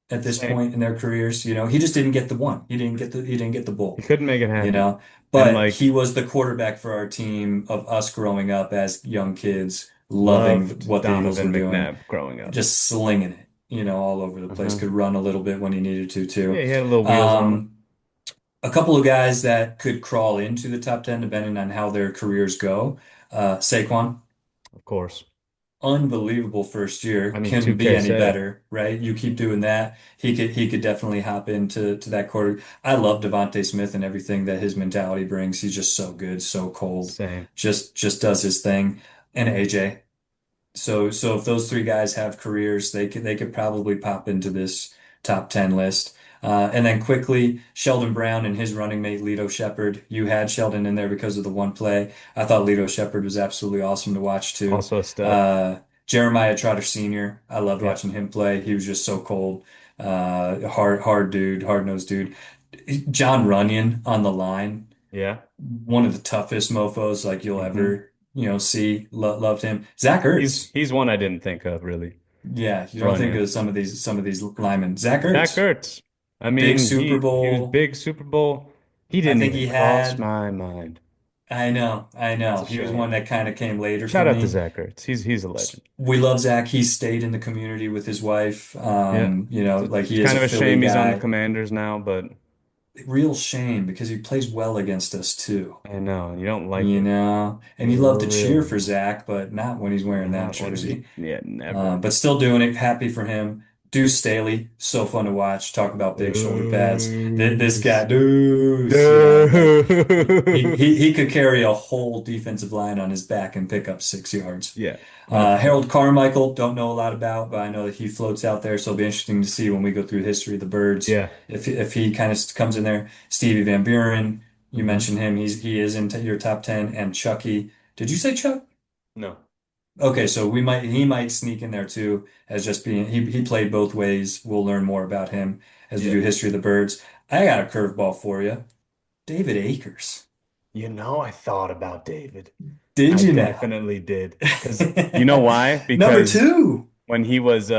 at this Same. point in their careers. You know, he just didn't get the one. He didn't get the He bowl, couldn't make it you happen. know. And But he like was the quarterback for our team of us growing up as young kids, loving loved what the Eagles were Donovan doing, McNabb growing up. just slinging it, you know, all over the place. Uh-huh. Could run a little bit when he needed to Yeah, too. he had a little wheels on him, Um, a couple of guys that could crawl into the top 10 depending on how their careers go. Saquon. of course. Unbelievable first year. I mean, Couldn't be 2K any said. better, right? You keep doing that. He could definitely hop into that quarter. I love Devontae Smith and everything that his mentality brings. He's just so good, so cold. Same. Just does his thing. And AJ. So if those three guys have careers, they could probably pop into this top 10 list. And then quickly, Sheldon Brown and his running mate Lito Shepherd. You had Sheldon in there because of the one play. I thought Lito Shepherd was absolutely awesome to watch too. Also a stud. Uh, Jeremiah Trotter Sr. I loved Yeah. watching him play. He was just so cold. Hard dude, hard-nosed dude. John Runyon on the line, Yeah. one of the toughest mofos like you'll Hmm. ever, see. Loved him. Zach Ertz. He's one I didn't think of really. Yeah, you don't think Runyon. of some of these linemen. Zach Zach Ertz, Ertz. I big mean, Super he was Bowl. big Super Bowl. He I didn't think even he cross had. my mind. I It's know. a He was one shame. that kind of came later for Shout out to me. Zach Ertz. He's a legend. We love Zach. He stayed in the community with his wife. Yeah. Like It's he is kind a of a Philly shame he's on the guy. Commanders now, but Real shame because he plays well against us too. I know you don't like You it. know, and You you love to cheer really for don't. Zach, but not when he's wearing that Not when jersey. yeah, never. But still doing it. Happy for him. Deuce Staley, so fun to watch. Talk about big shoulder pads. This guy, Deuce. Deuce, like he could carry a whole defensive line on his back and pick up 6 yards. Yeah, 100%. Harold Carmichael, don't know a lot about, but I know that he floats out there, so it'll be interesting to see when we go through the history of the birds Yeah. if he kind of comes in there. Stevie Van Buren, you Hmm. mentioned him. He is in your top 10, and Chucky. Did you say Chuck? No. Okay, so he might sneak in there too as just being he played both ways. We'll learn more about him as we Yeah. do history of the birds. I got a curveball for you. David Akers. I thought about David. Did I you now? definitely did. Because you know why? Number Because two. when he was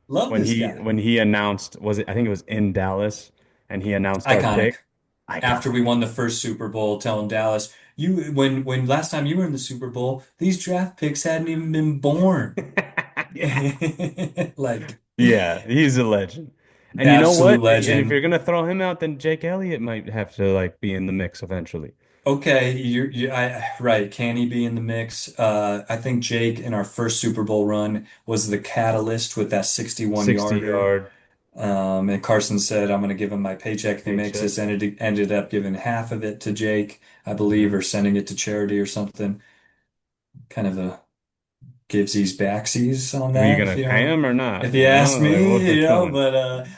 Love this guy. when he announced was it I think it was in Dallas and he announced our Iconic. pick. After Iconic. we won the first Super Bowl, telling Dallas, you when last time you were in the Super Bowl, these draft picks hadn't even been born. Yeah. Like Yeah, he's a legend. And you know absolute what? And if you're legend. gonna throw him out, then Jake Elliott might have to like be in the mix eventually. Okay, right. Can he be in the mix? I think Jake in our first Super Bowl run was the catalyst with that 61 60 yarder. yard And Carson said, I'm going to give him my paycheck if he makes paycheck. this. Ended up giving half of it to Jake, I believe, Hmm. or sending it to charity or something. Kind of a givesies backsies on Were you that, gonna pay him or not? if you ask Like, what's me, the tone?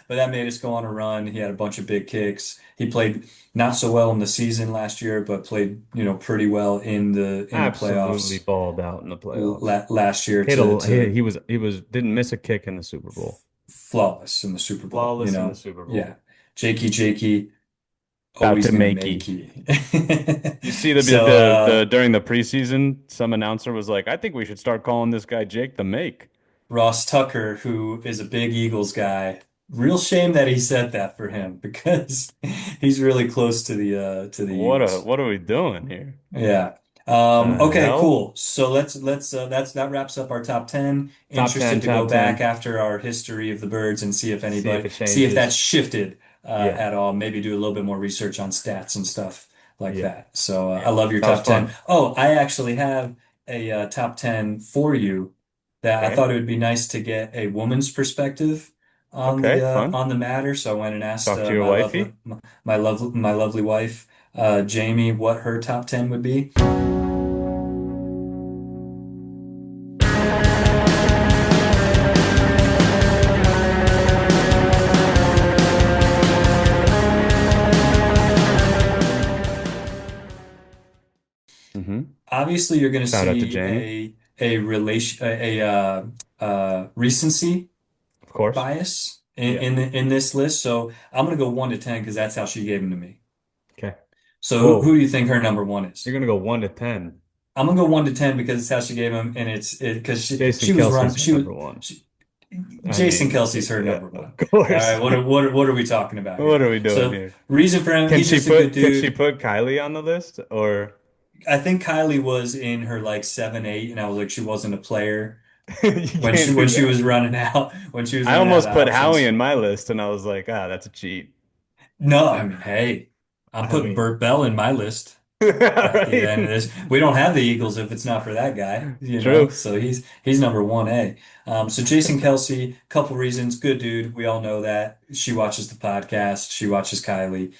but that made us go on a run. He had a bunch of big kicks. He played not so well in the season last year, but played, pretty well in the Absolutely playoffs balled out in the playoffs. last year Hit a to he was didn't miss a kick in the Super Bowl. flawless in the Super Bowl, Flawless in the Super Yeah. Bowl. Jakey, About always to gonna make make you. You see the So the during the preseason, some announcer was like, "I think we should start calling this guy Jake the Make." Ross Tucker, who is a big Eagles guy, real shame that he said that for him because he's really close to the Eagles. What are we doing here? Yeah. The Okay, hell? cool. So let's that wraps up our top 10. Top 10, Interested to go top back 10. after our history of the birds and See if it see if that's changes. shifted Yeah, at all. Maybe do a little bit more research on stats and stuff like yeah, that. So I yeah. love your That was top 10. fun. Oh, I actually have a top 10 for you that I Okay. thought it would be nice to get a woman's perspective Okay, fun. on the matter. So I went and asked Talk to your wifey. my lovely wife, Jamie, what her top 10 would be. Hmm. Obviously, you're going to Shout out to see Jamie, recency of course. bias Yeah. in this list. So I'm going to go 1 to 10 because that's how she gave them to me. Okay. So who Whoa. do you think her number one You're is? gonna go 1 to 10. I'm gonna go 1 to 10 because it's how she gave him, and it's because Jason she was run Kelsey's her she was number one. she, I Jason mean, Kelsey's her yeah, number of one. All course. right, what are we talking about What here? are we doing So here? reason for him, he's just a good Can she dude. put Kylie on the list or I think Kylie was in her like 7, 8, and I was like she wasn't a player you can't do when she that? was running out when she was I running out almost of put Howie options. in my list and I was like, that's a cheat. No, I mean, hey, I'm I putting mean, Burt Bell in my list. At the right? end of this. We don't have the Eagles if it's not for that guy, you know. True. So he's number 1A. So Jason Kelsey, couple reasons, good dude. We all know that. She watches the podcast. She watches Kylie,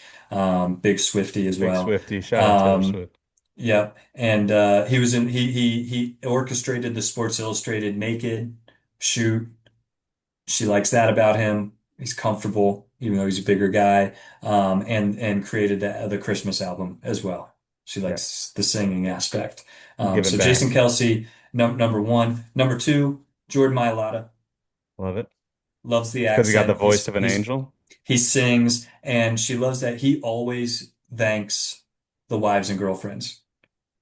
big Swiftie as Big well. Swifty. Shout out Taylor Um, Swift. yep. And he was in he orchestrated the Sports Illustrated naked shoot. She likes that about him. He's comfortable, even though he's a bigger guy, and created the Christmas album as well. She Yeah. likes the singing aspect. Giving So Jason back. Kelsey, number one. Number two, Jordan Mailata Love it. loves the Because he got the accent. voice of an angel. He sings, and she loves that he always thanks the wives and girlfriends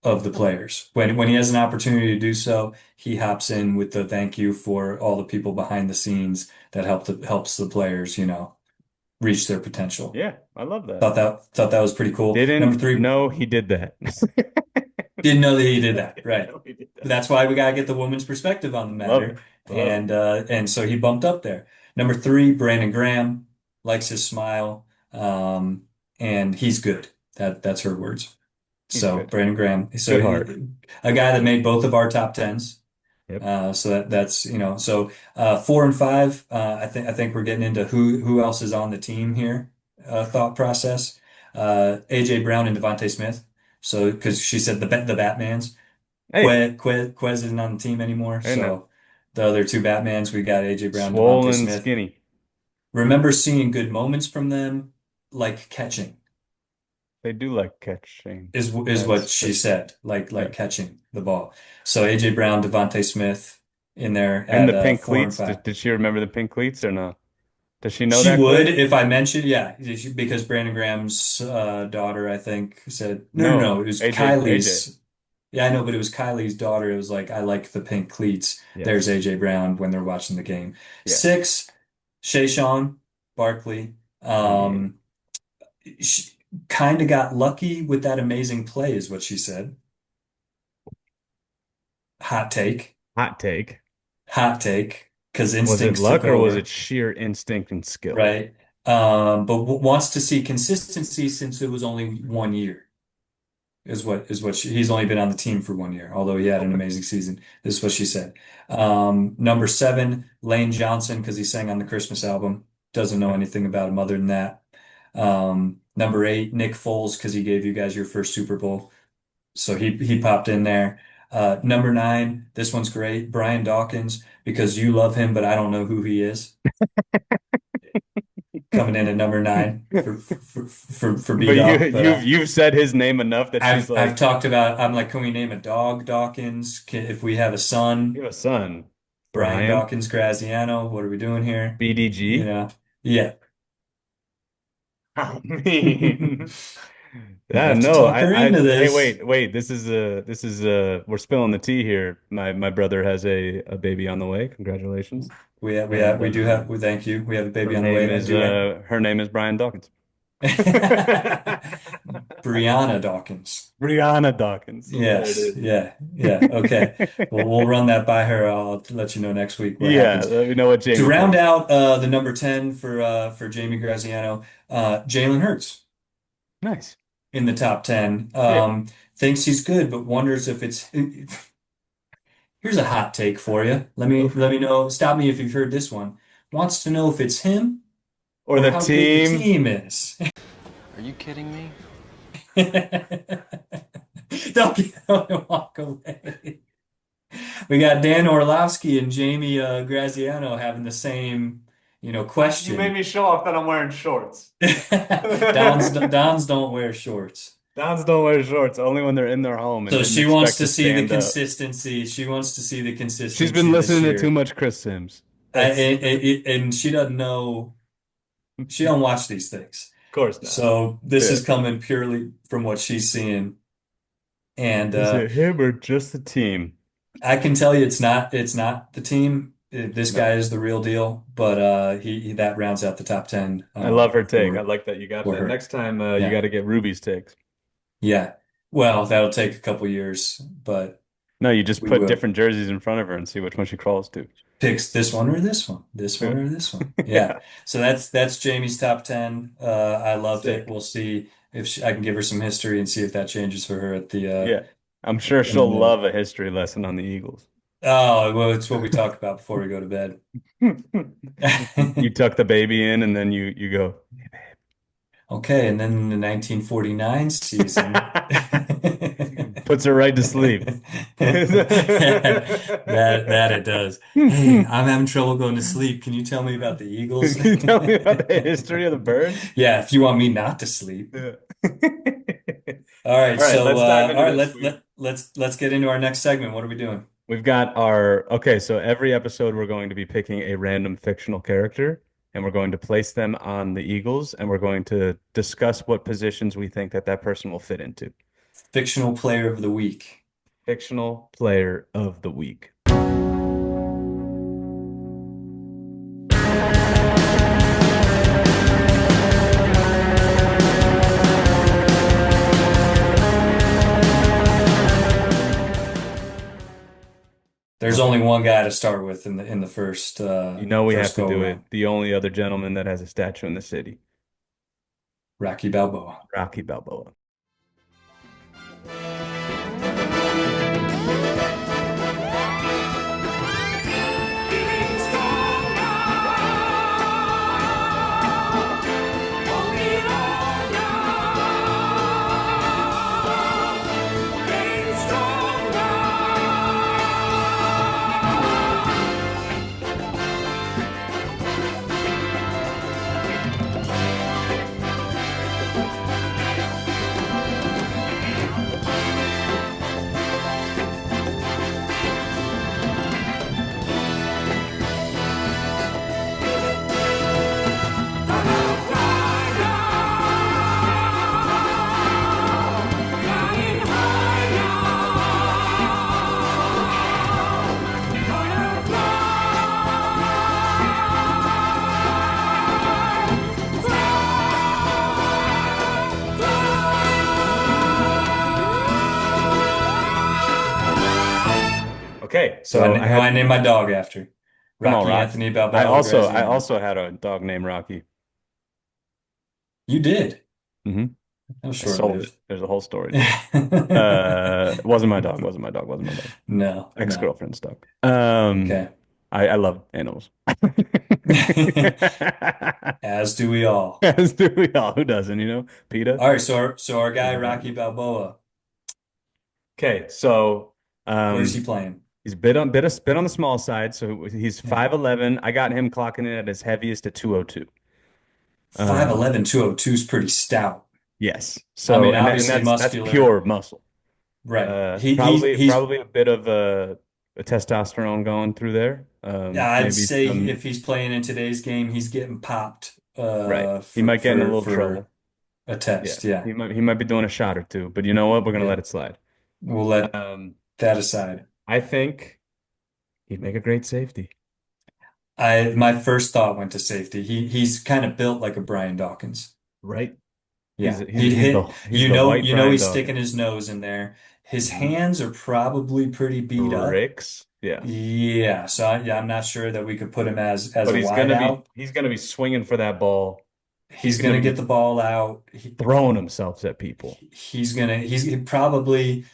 of the Oh, players. When he has an opportunity to do so, he hops in with the thank you for all the people behind the scenes that helps the players, reach their potential. yeah. I love that. Thought that was pretty cool. Number Didn't three, know he did that. didn't know that he did that. Didn't Right. know he did But that. that's why we gotta get the woman's perspective on the Love matter. it. Love it. And so he bumped up there. Number three, Brandon Graham likes his smile. And he's good. That's her words. He's So good. Brandon Graham, Good heart. a guy that made both of our top tens. Yep. So that's so 4 and 5. I think we're getting into who else is on the team here. Thought process. AJ Brown and Devontae Smith. So because she said the Batmans. Hey, Quez isn't on the team anymore. hey now. So the other two Batmans, we got AJ Brown, Devontae Swollen Smith. skinny. Remember seeing good moments from them, like catching. They do like catching. Is what she That's said, yeah. like catching the ball. So AJ Brown, Devontae Smith in there And at the pink four and cleats. five. Did she remember the pink cleats or no? Does she know She that would clip? if I mentioned, yeah, because Brandon Graham's daughter, I think, said no, No. it was AJ. Kylie's. Yeah, I know, but it was Kylie's daughter. It was like, I like the pink cleats. There's Yes. AJ Brown when they're watching the game. Yes. 6, Shayshawn Barkley. Yeah. She kind of got lucky with that amazing play, is what she said. Hot take. Hot take. Hot take, because Was it instincts took luck or was it over, sheer instinct and skill? right? But wants to see consistency since it was only 1 year, he's only been on the team for 1 year, although he had an Okay. amazing season. This is what she said. Number 7, Lane Johnson, because he sang on the Christmas album. Doesn't know Okay. anything about him other than that. Number 8, Nick Foles, because he gave you guys your first Super Bowl. So he popped in there. Number 9, this one's great. Brian Dawkins, because you love him, but I don't know who he is. Coming in at number 9 for But beat up. But you've said his name enough that she's I've like, talked about. I'm like, can we name a dog Dawkins? If we have a you son, have a son, Brian Brian, Dawkins Graziano. What are we doing here? You BDG. know? Yeah. I mean, You yeah, have to no, talk her into hey, this. wait, we're spilling the tea here. My brother has a baby on the way. Congratulations. And We do have. We thank you. We have a baby her on the way. name I is do it. her name is Brian Dawkins. Brianna Dawkins. Brianna Dawkins. So there it Yes. is. Yeah. Yeah. Okay. Well, we'll run that by her. I'll let you know next week what Yeah, happens. let me know what To Jamie round thinks. out the number 10 for Jamie Graziano, Jalen Hurts Nice. in the top 10. Yeah. Thinks he's good, but wonders if it's. Here's a hot take for you. Let me Oof. know. Stop me if you've heard this one. wants to know if it's him Or or the how good the team. team is. Are you kidding me? Don't walk away. We got Dan Orlovsky and Jamie Graziano having the same, You made question. me show off that I'm wearing shorts. Dons don't wear shorts. Dons don't wear shorts, only when they're in their home and So didn't she wants expect to to see the stand up. consistency. She wants to see the She's been consistency this listening to too year. much Chris Sims. I, That's and, and she doesn't know, she don't watch these things. of course not. So this Yeah. is coming purely from what she's seeing. And Is it him or just the team? I can tell you it's not the team. This No. guy is the real deal, but he that rounds out the top 10 I love her take. I for like that you got for that. her. Next time you Yeah. got to get Ruby's takes. Yeah. Well, that'll take a couple years, but No, you just we put will. different jerseys in front of her and see which one she crawls to. Picks this one or this one, this Yeah. one or this one. Yeah. Yeah. So that's Jamie's top 10. I loved it. Sick. We'll see if I can give her some history and see if that changes for her at the Yeah. I'm sure in she'll the love a history lesson on the Eagles. oh, well, it's what we talk about before we go to bed. You tuck the baby in and then you go. Okay, and then in the 1949 season, Puts her right to sleep. that it does. Hey, I'm having trouble going to sleep. Can you tell me about the Eagles? Can you tell me about the history of the birds? Yeah, if you want me not to sleep. Yeah. All right, All right, so let's dive into all right, this. let's get into our next segment. What are we doing? We've got our, okay, so every episode we're going to be picking a random fictional character and we're going to place them on the Eagles and we're going to discuss what positions we think that person will fit into. Fictional player of the week. Fictional player of the week. There's only one guy to start with in the first You know we have first to go do it. around. The only other gentleman that has a statue in the city, Rocky Balboa. Rocky Balboa. Okay, So so who I named my dog after. come on, Rocky Rock. Anthony I Balboa also Graziano. had a dog named Rocky. You did. Hmm That was I sold it. short-lived. There's a whole story to it. Wasn't my dog. Wasn't my dog. Wasn't my dog. No, no. Ex-girlfriend's dog. Okay. I love animals. As do we all. As do we all. Who doesn't, you know? PETA. All right, so our guy Love Rocky animals. Balboa, Okay, so where's he um playing? he's a bit on the small side, so he's Yeah. 5'11". I got him clocking in at his heaviest at 202. Um 5'11", 202 is pretty stout. yes. I So mean, and obviously that's muscular. pure muscle. Right. Probably a bit of a testosterone going through there. I'd Maybe say some if he's playing in today's game, he's getting popped right. He might get in a little for trouble. a Yeah. test. Yeah. He might be doing a shot or two, but you know what? We're gonna Yeah. let it slide. We'll let Um, that aside. I think he'd make a great safety. My first thought went to safety. He's kind of built like a Brian Dawkins. Right? Yeah. He's the white Brian He's sticking Dawkins. his nose in there. His Mhm. hands are probably pretty beat up. Bricks. Yeah. Yeah, so I'm not sure that we could put him as But a wide out. he's gonna be swinging for that ball. He's He's gonna gonna be get the ball out. throwing himself at people. He probably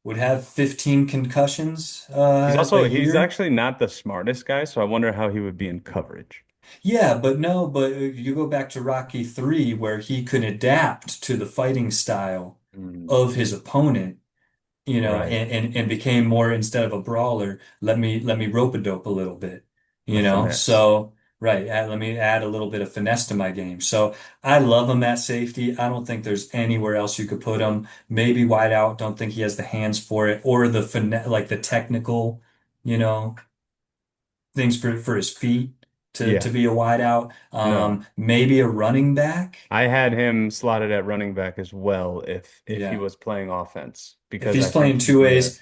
would have 15 concussions He's a also he's year. actually not the smartest guy, so I wonder how he would be in coverage. Yeah, but no, but you go back to Rocky 3 where he could adapt to the fighting style Mm, of his opponent, right. and became more, instead of a brawler, let me rope a dope a little bit, The finesse. So right, let me add a little bit of finesse to my game. So I love him at safety. I don't think there's anywhere else you could put him. Maybe wide out. Don't think he has the hands for it or the finesse, like the technical, you know, things for his feet to Yeah. be a wide out. No. Maybe a running back. I had him slotted at running back as well if he Yeah. was playing offense If because he's I think playing he'd two be a ways,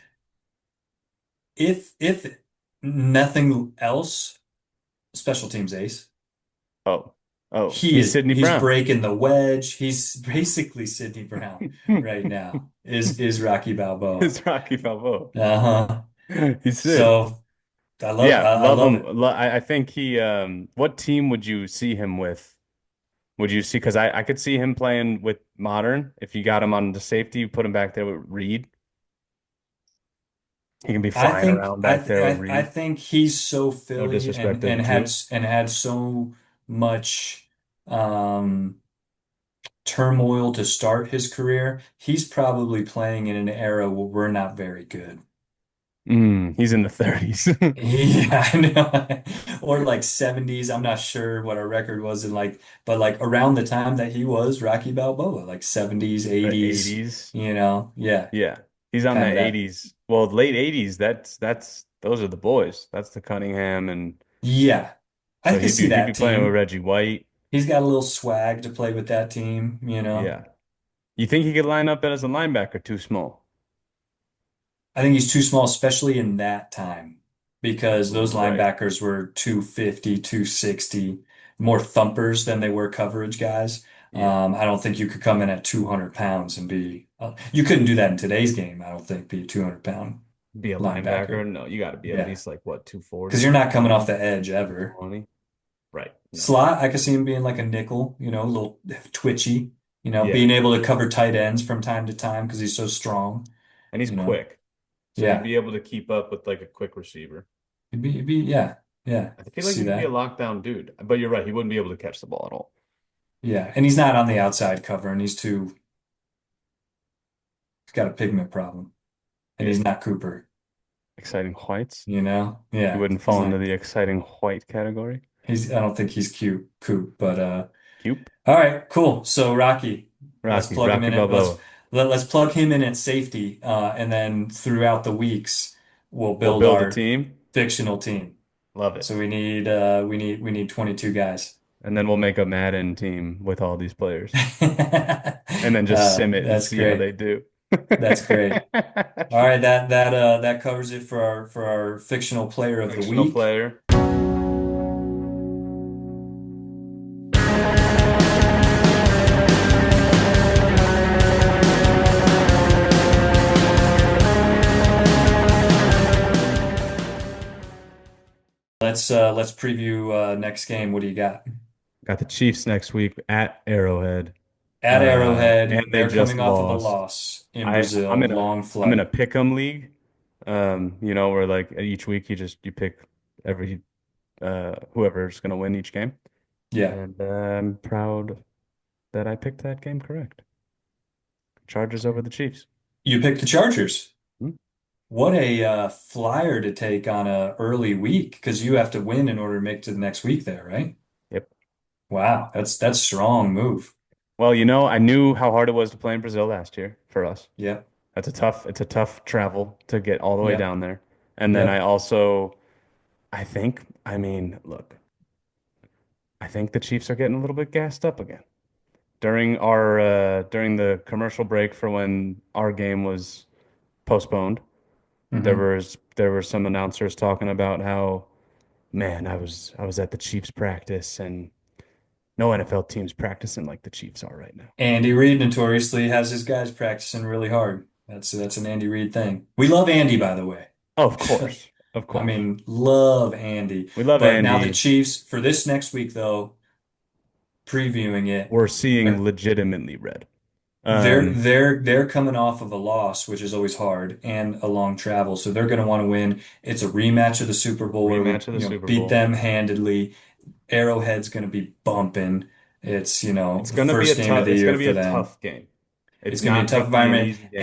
if nothing else, special teams ace. oh oh He he's is Sidney he's Brown. breaking the wedge. He's basically Sidney Brown right now. Is Rocky Balboa. It's Rocky Balboa. Uh-huh. He's Sid. So Yeah, I love love him. it. I think he what team would you see him with? Would you see because I could see him playing with Modern if you got him on the safety, you put him back there with Reed. He can be I flying think around I back th there with I Reed. think he's so No Philly disrespect to the Jew. and had so much um turmoil to start his career. He's probably playing in an era where we're not very good. He's in the 30s. Yeah, I know. Or like 70s. I'm not sure what our record was in, but like around the time that he was Rocky Balboa, like 70s, The 80s, 80s. Yeah, Yeah. He's on the kind of that. 80s. Well, late 80s, that's those are the boys. That's the Cunningham and Yeah. I so could see he'd be that playing with team. Reggie White. He's got a little swag to play with that team. Yeah. You think he could line up as a linebacker too small? I think he's too small, especially in that time, because those Right. linebackers were 250, 260, more thumpers than they were coverage guys. Yeah. I don't think you could come in at 200 pounds and you couldn't do that in today's game, I don't think, be a 200-pound Be a linebacker? linebacker. No, you got to be at Yeah. least like what, Because 240, you're not coming off the edge ever. 220? Right. No. Slot, I could see him being like a nickel, a little twitchy, Yeah. being able to cover tight ends from time to time because he's so strong, And he's you know. quick. So he'd Yeah. be able to keep up with like a quick receiver. Yeah, yeah. I feel like See he could be a that. lockdown dude. But you're right, he wouldn't be able to catch the ball at all. Yeah, and he's not on the outside covering. He's got a pigment problem, and Yeah. he's not Cooper, Exciting whites. He Yeah, wouldn't he's fall into not. the exciting white category. I don't think he's cute, Coop, but Cube. all right, cool. So Rocky, let's plug him Rocky in at Balboa. let's plug him in at safety, and then throughout the weeks we'll We'll build build a our team. fictional team. Love it. So we need 22 guys. And then we'll make a Madden team with all these players. And then just sim it and That's see how they great. do. That's great. All right, that covers it for our fictional player of the Fictional week. player. Let's preview next game. What do you got? Got the Chiefs next week at Arrowhead. At And Arrowhead, they they're just coming off of a lost. loss in I'm Brazil. in a Long I'm in a flight. pick 'em league. Where like each week you pick every whoever's gonna win each game. Yeah. And I'm proud that I picked that game correct. Chargers over the Chiefs. You picked the Chargers. Hmm? What a flyer to take on a early week because you have to win in order to make it to the next week there, right? Yep. Wow, that's strong move. Well, I knew how hard it was to play in Brazil last year for us. Yep. It's a tough travel to get all the way Yep. down there. And then Yep. look, I think the Chiefs are getting a little bit gassed up again. During the commercial break for when our game was postponed, Hmm. there were some announcers talking about how, man, I was at the Chiefs practice and no NFL team's practicing like the Chiefs are right now. Andy Reid notoriously has his guys practicing really hard. That's an Andy Reid thing. We love Andy, by the way. Oh, of course. Of I course. mean, love Andy. We love But now the Andy. Chiefs for this next week, though, previewing it, We're seeing are legitimately red. Um, they're coming off of a loss, which is always hard, and a long travel. So they're going to want to win. It's a rematch of the Super Bowl where we, rematch of the Super beat Bowl. them handedly. Arrowhead's going to be bumping. It's, the first game of the It's year gonna be for a them. tough game. It's It's going to be a not tough gonna be an environment, easy game.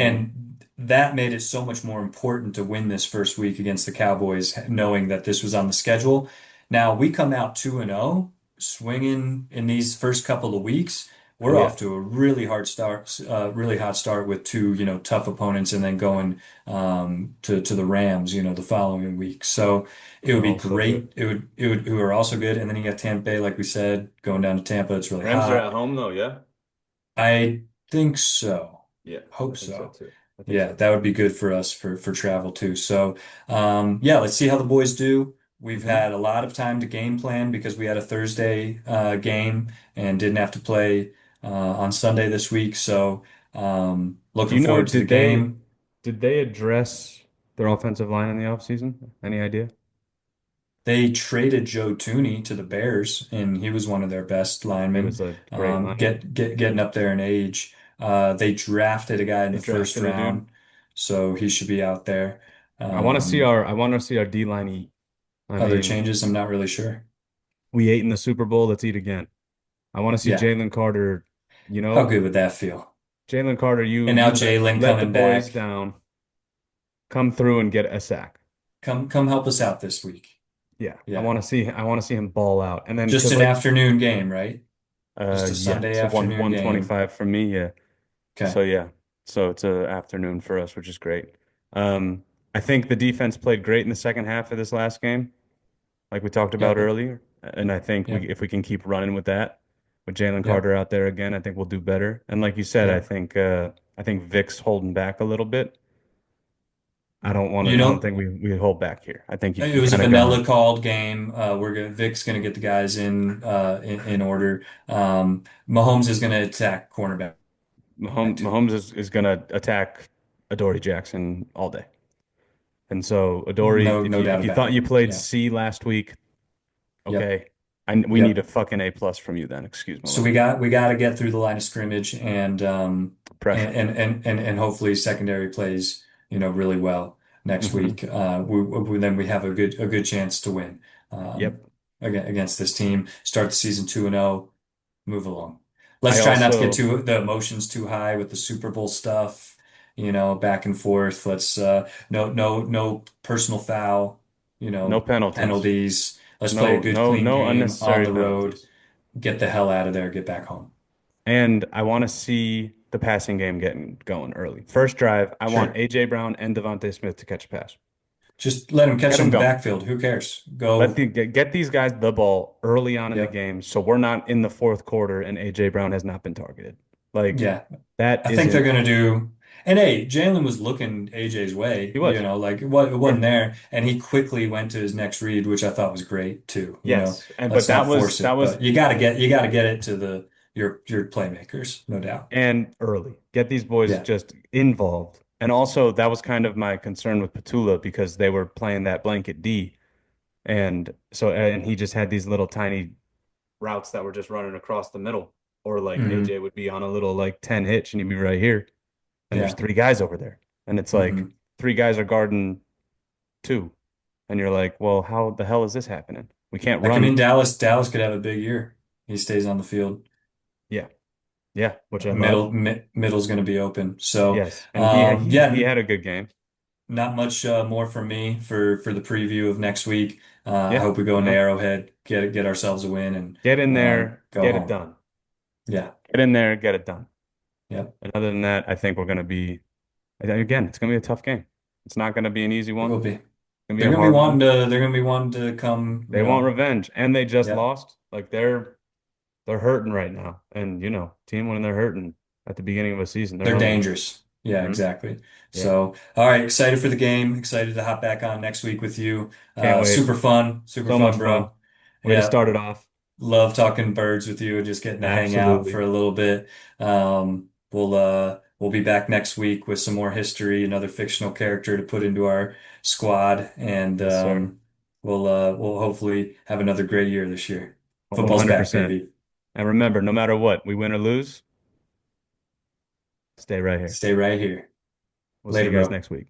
and that made it so much more important to win this first week against the Cowboys, knowing that this was on the schedule. Now we come out 2-0, swinging in these first couple of weeks. Oh We're yeah. off to a really hard start, really hot start with two, tough opponents, and then going to the Rams, the following week. So it would be Also good. great. Who are also good, and then you got Tampa Bay, like we said, going down to Tampa. It's really Rams are at hot. home though, yeah? I think so. Yeah, I Hope think so so. too. I think Yeah, so that too. would be good for us for travel too. So, yeah, let's see how the boys do. We've Hmm. had a lot of time to game plan because we had a Thursday game and didn't have to play on Sunday this week. So, Do looking you know, forward to the game. did they address their offensive line in the offseason? Any idea? They traded Joe Tooney to the Bears, and he was one of their best He linemen. was a great lineman. Getting up there in age. They drafted a guy in They the first drafted a dude. round, so he should be out there. Um, I want to see our D line eat. I Other mean, changes, I'm not really sure. we ate in the Super Bowl. Let's eat again. I want to see Yeah, Jalen Carter, you how know, good would that feel? Jalen Carter, And now Jalen let the coming boys back, down, come through and get a sack. come help us out this week. Yeah, Yeah, I want to see him ball out. And then just because an like afternoon game, right? Just a yeah, Sunday so afternoon game. 125 for me, yeah. Okay. So yeah. So it's a afternoon for us, which is great. Um I think the defense played great in the second half of this last game, like we talked about Yep. earlier. And I think we Yep. if we can keep running with that, with Jalen Yep. Carter out there again, I think we'll do better. And like you said, Yep. I think Vic's holding back a little bit. You I don't know, think we hold back here. I think it you was a kind of got vanilla called game. Vic's gonna get the guys in order. Mahomes is gonna attack cornerback too. Mahomes is gonna attack Adoree Jackson all day. And so Adoree, No doubt if you about thought it. you played Yeah. C last week, Yep. okay, we need a Yep. fucking A plus from you then. Excuse my So we language. got we got to get through the line of scrimmage Pressure. and hopefully secondary plays, really well next Hmm. week. Then we have a good chance to win Yep. against this team. Start the season 2-0, move along. I Let's try not to get also the emotions too high with the Super Bowl stuff, back and forth. Let's no personal foul, no penalties. penalties. Let's play a good clean No game on unnecessary the road. penalties. Get the hell out of there, get back home. And I want to see the passing game getting going early. First drive, I want Sure. AJ Brown and Devontae Smith to catch a pass. Just let him catch Get them them in the going. backfield. Who cares? Go. Get these guys the ball early on in the Yep. game so we're not in the fourth quarter and AJ Brown has not been targeted. Like Yeah. that I think they're isn't gonna do. And hey, Jalen was looking AJ's he way, was. like it Yeah. wasn't there, and he quickly went to his next read, which I thought was great too. Yes. And but Let's not force that it, was but you gotta get it to your playmakers, no doubt. and early. Get these boys Yeah. just involved. And also that was kind of my concern with Petula because they were playing that blanket D. And he just had these little tiny routes that were just running across the middle. Or like Hmm. AJ would be on a little like 10 hitch and he'd be right here. And there's Yeah. three guys over there. And it's like Hmm. three guys are guarding two. And you're like, well, how the hell is this happening? We can't I mean, run. Dallas could have a big year. He stays on the field. Yeah. Yeah. Which I love. Middle's going to be open. So, Yes. And he yeah, had a good game. not much more from me for the preview of next week. I Yeah. hope we go into No. Arrowhead, get ourselves a win, and Get in there, go get it home. done. Yeah, Get in there, get it done. yep, And other than that, I think we're going to be, again, it's going to be a tough game. It's not going to be an easy it one. will It's be. going to be They're a gonna be hard wanting one. to. They're gonna be wanting to come. They want revenge, and they just Yep, lost. Like they're hurting right now. And team when they're hurting at the beginning of a season, they're they're hungry. dangerous. Yeah, Hmm. exactly. Yeah. So, all right, excited for the game. Excited to hop back on next week with you. Can't wait. Super So much fun, fun. bro. Way to Yeah, start it off. love talking birds with you and just getting to hang out for Absolutely. a little bit. We'll be back next week with some more history, another fictional character to put into our squad, and Yes, sir. we'll hopefully have another great year this year. Football's back, 100%. baby. And remember, no matter what, we win or lose, stay right here. Stay right here. We'll see Later, you guys bro. next week.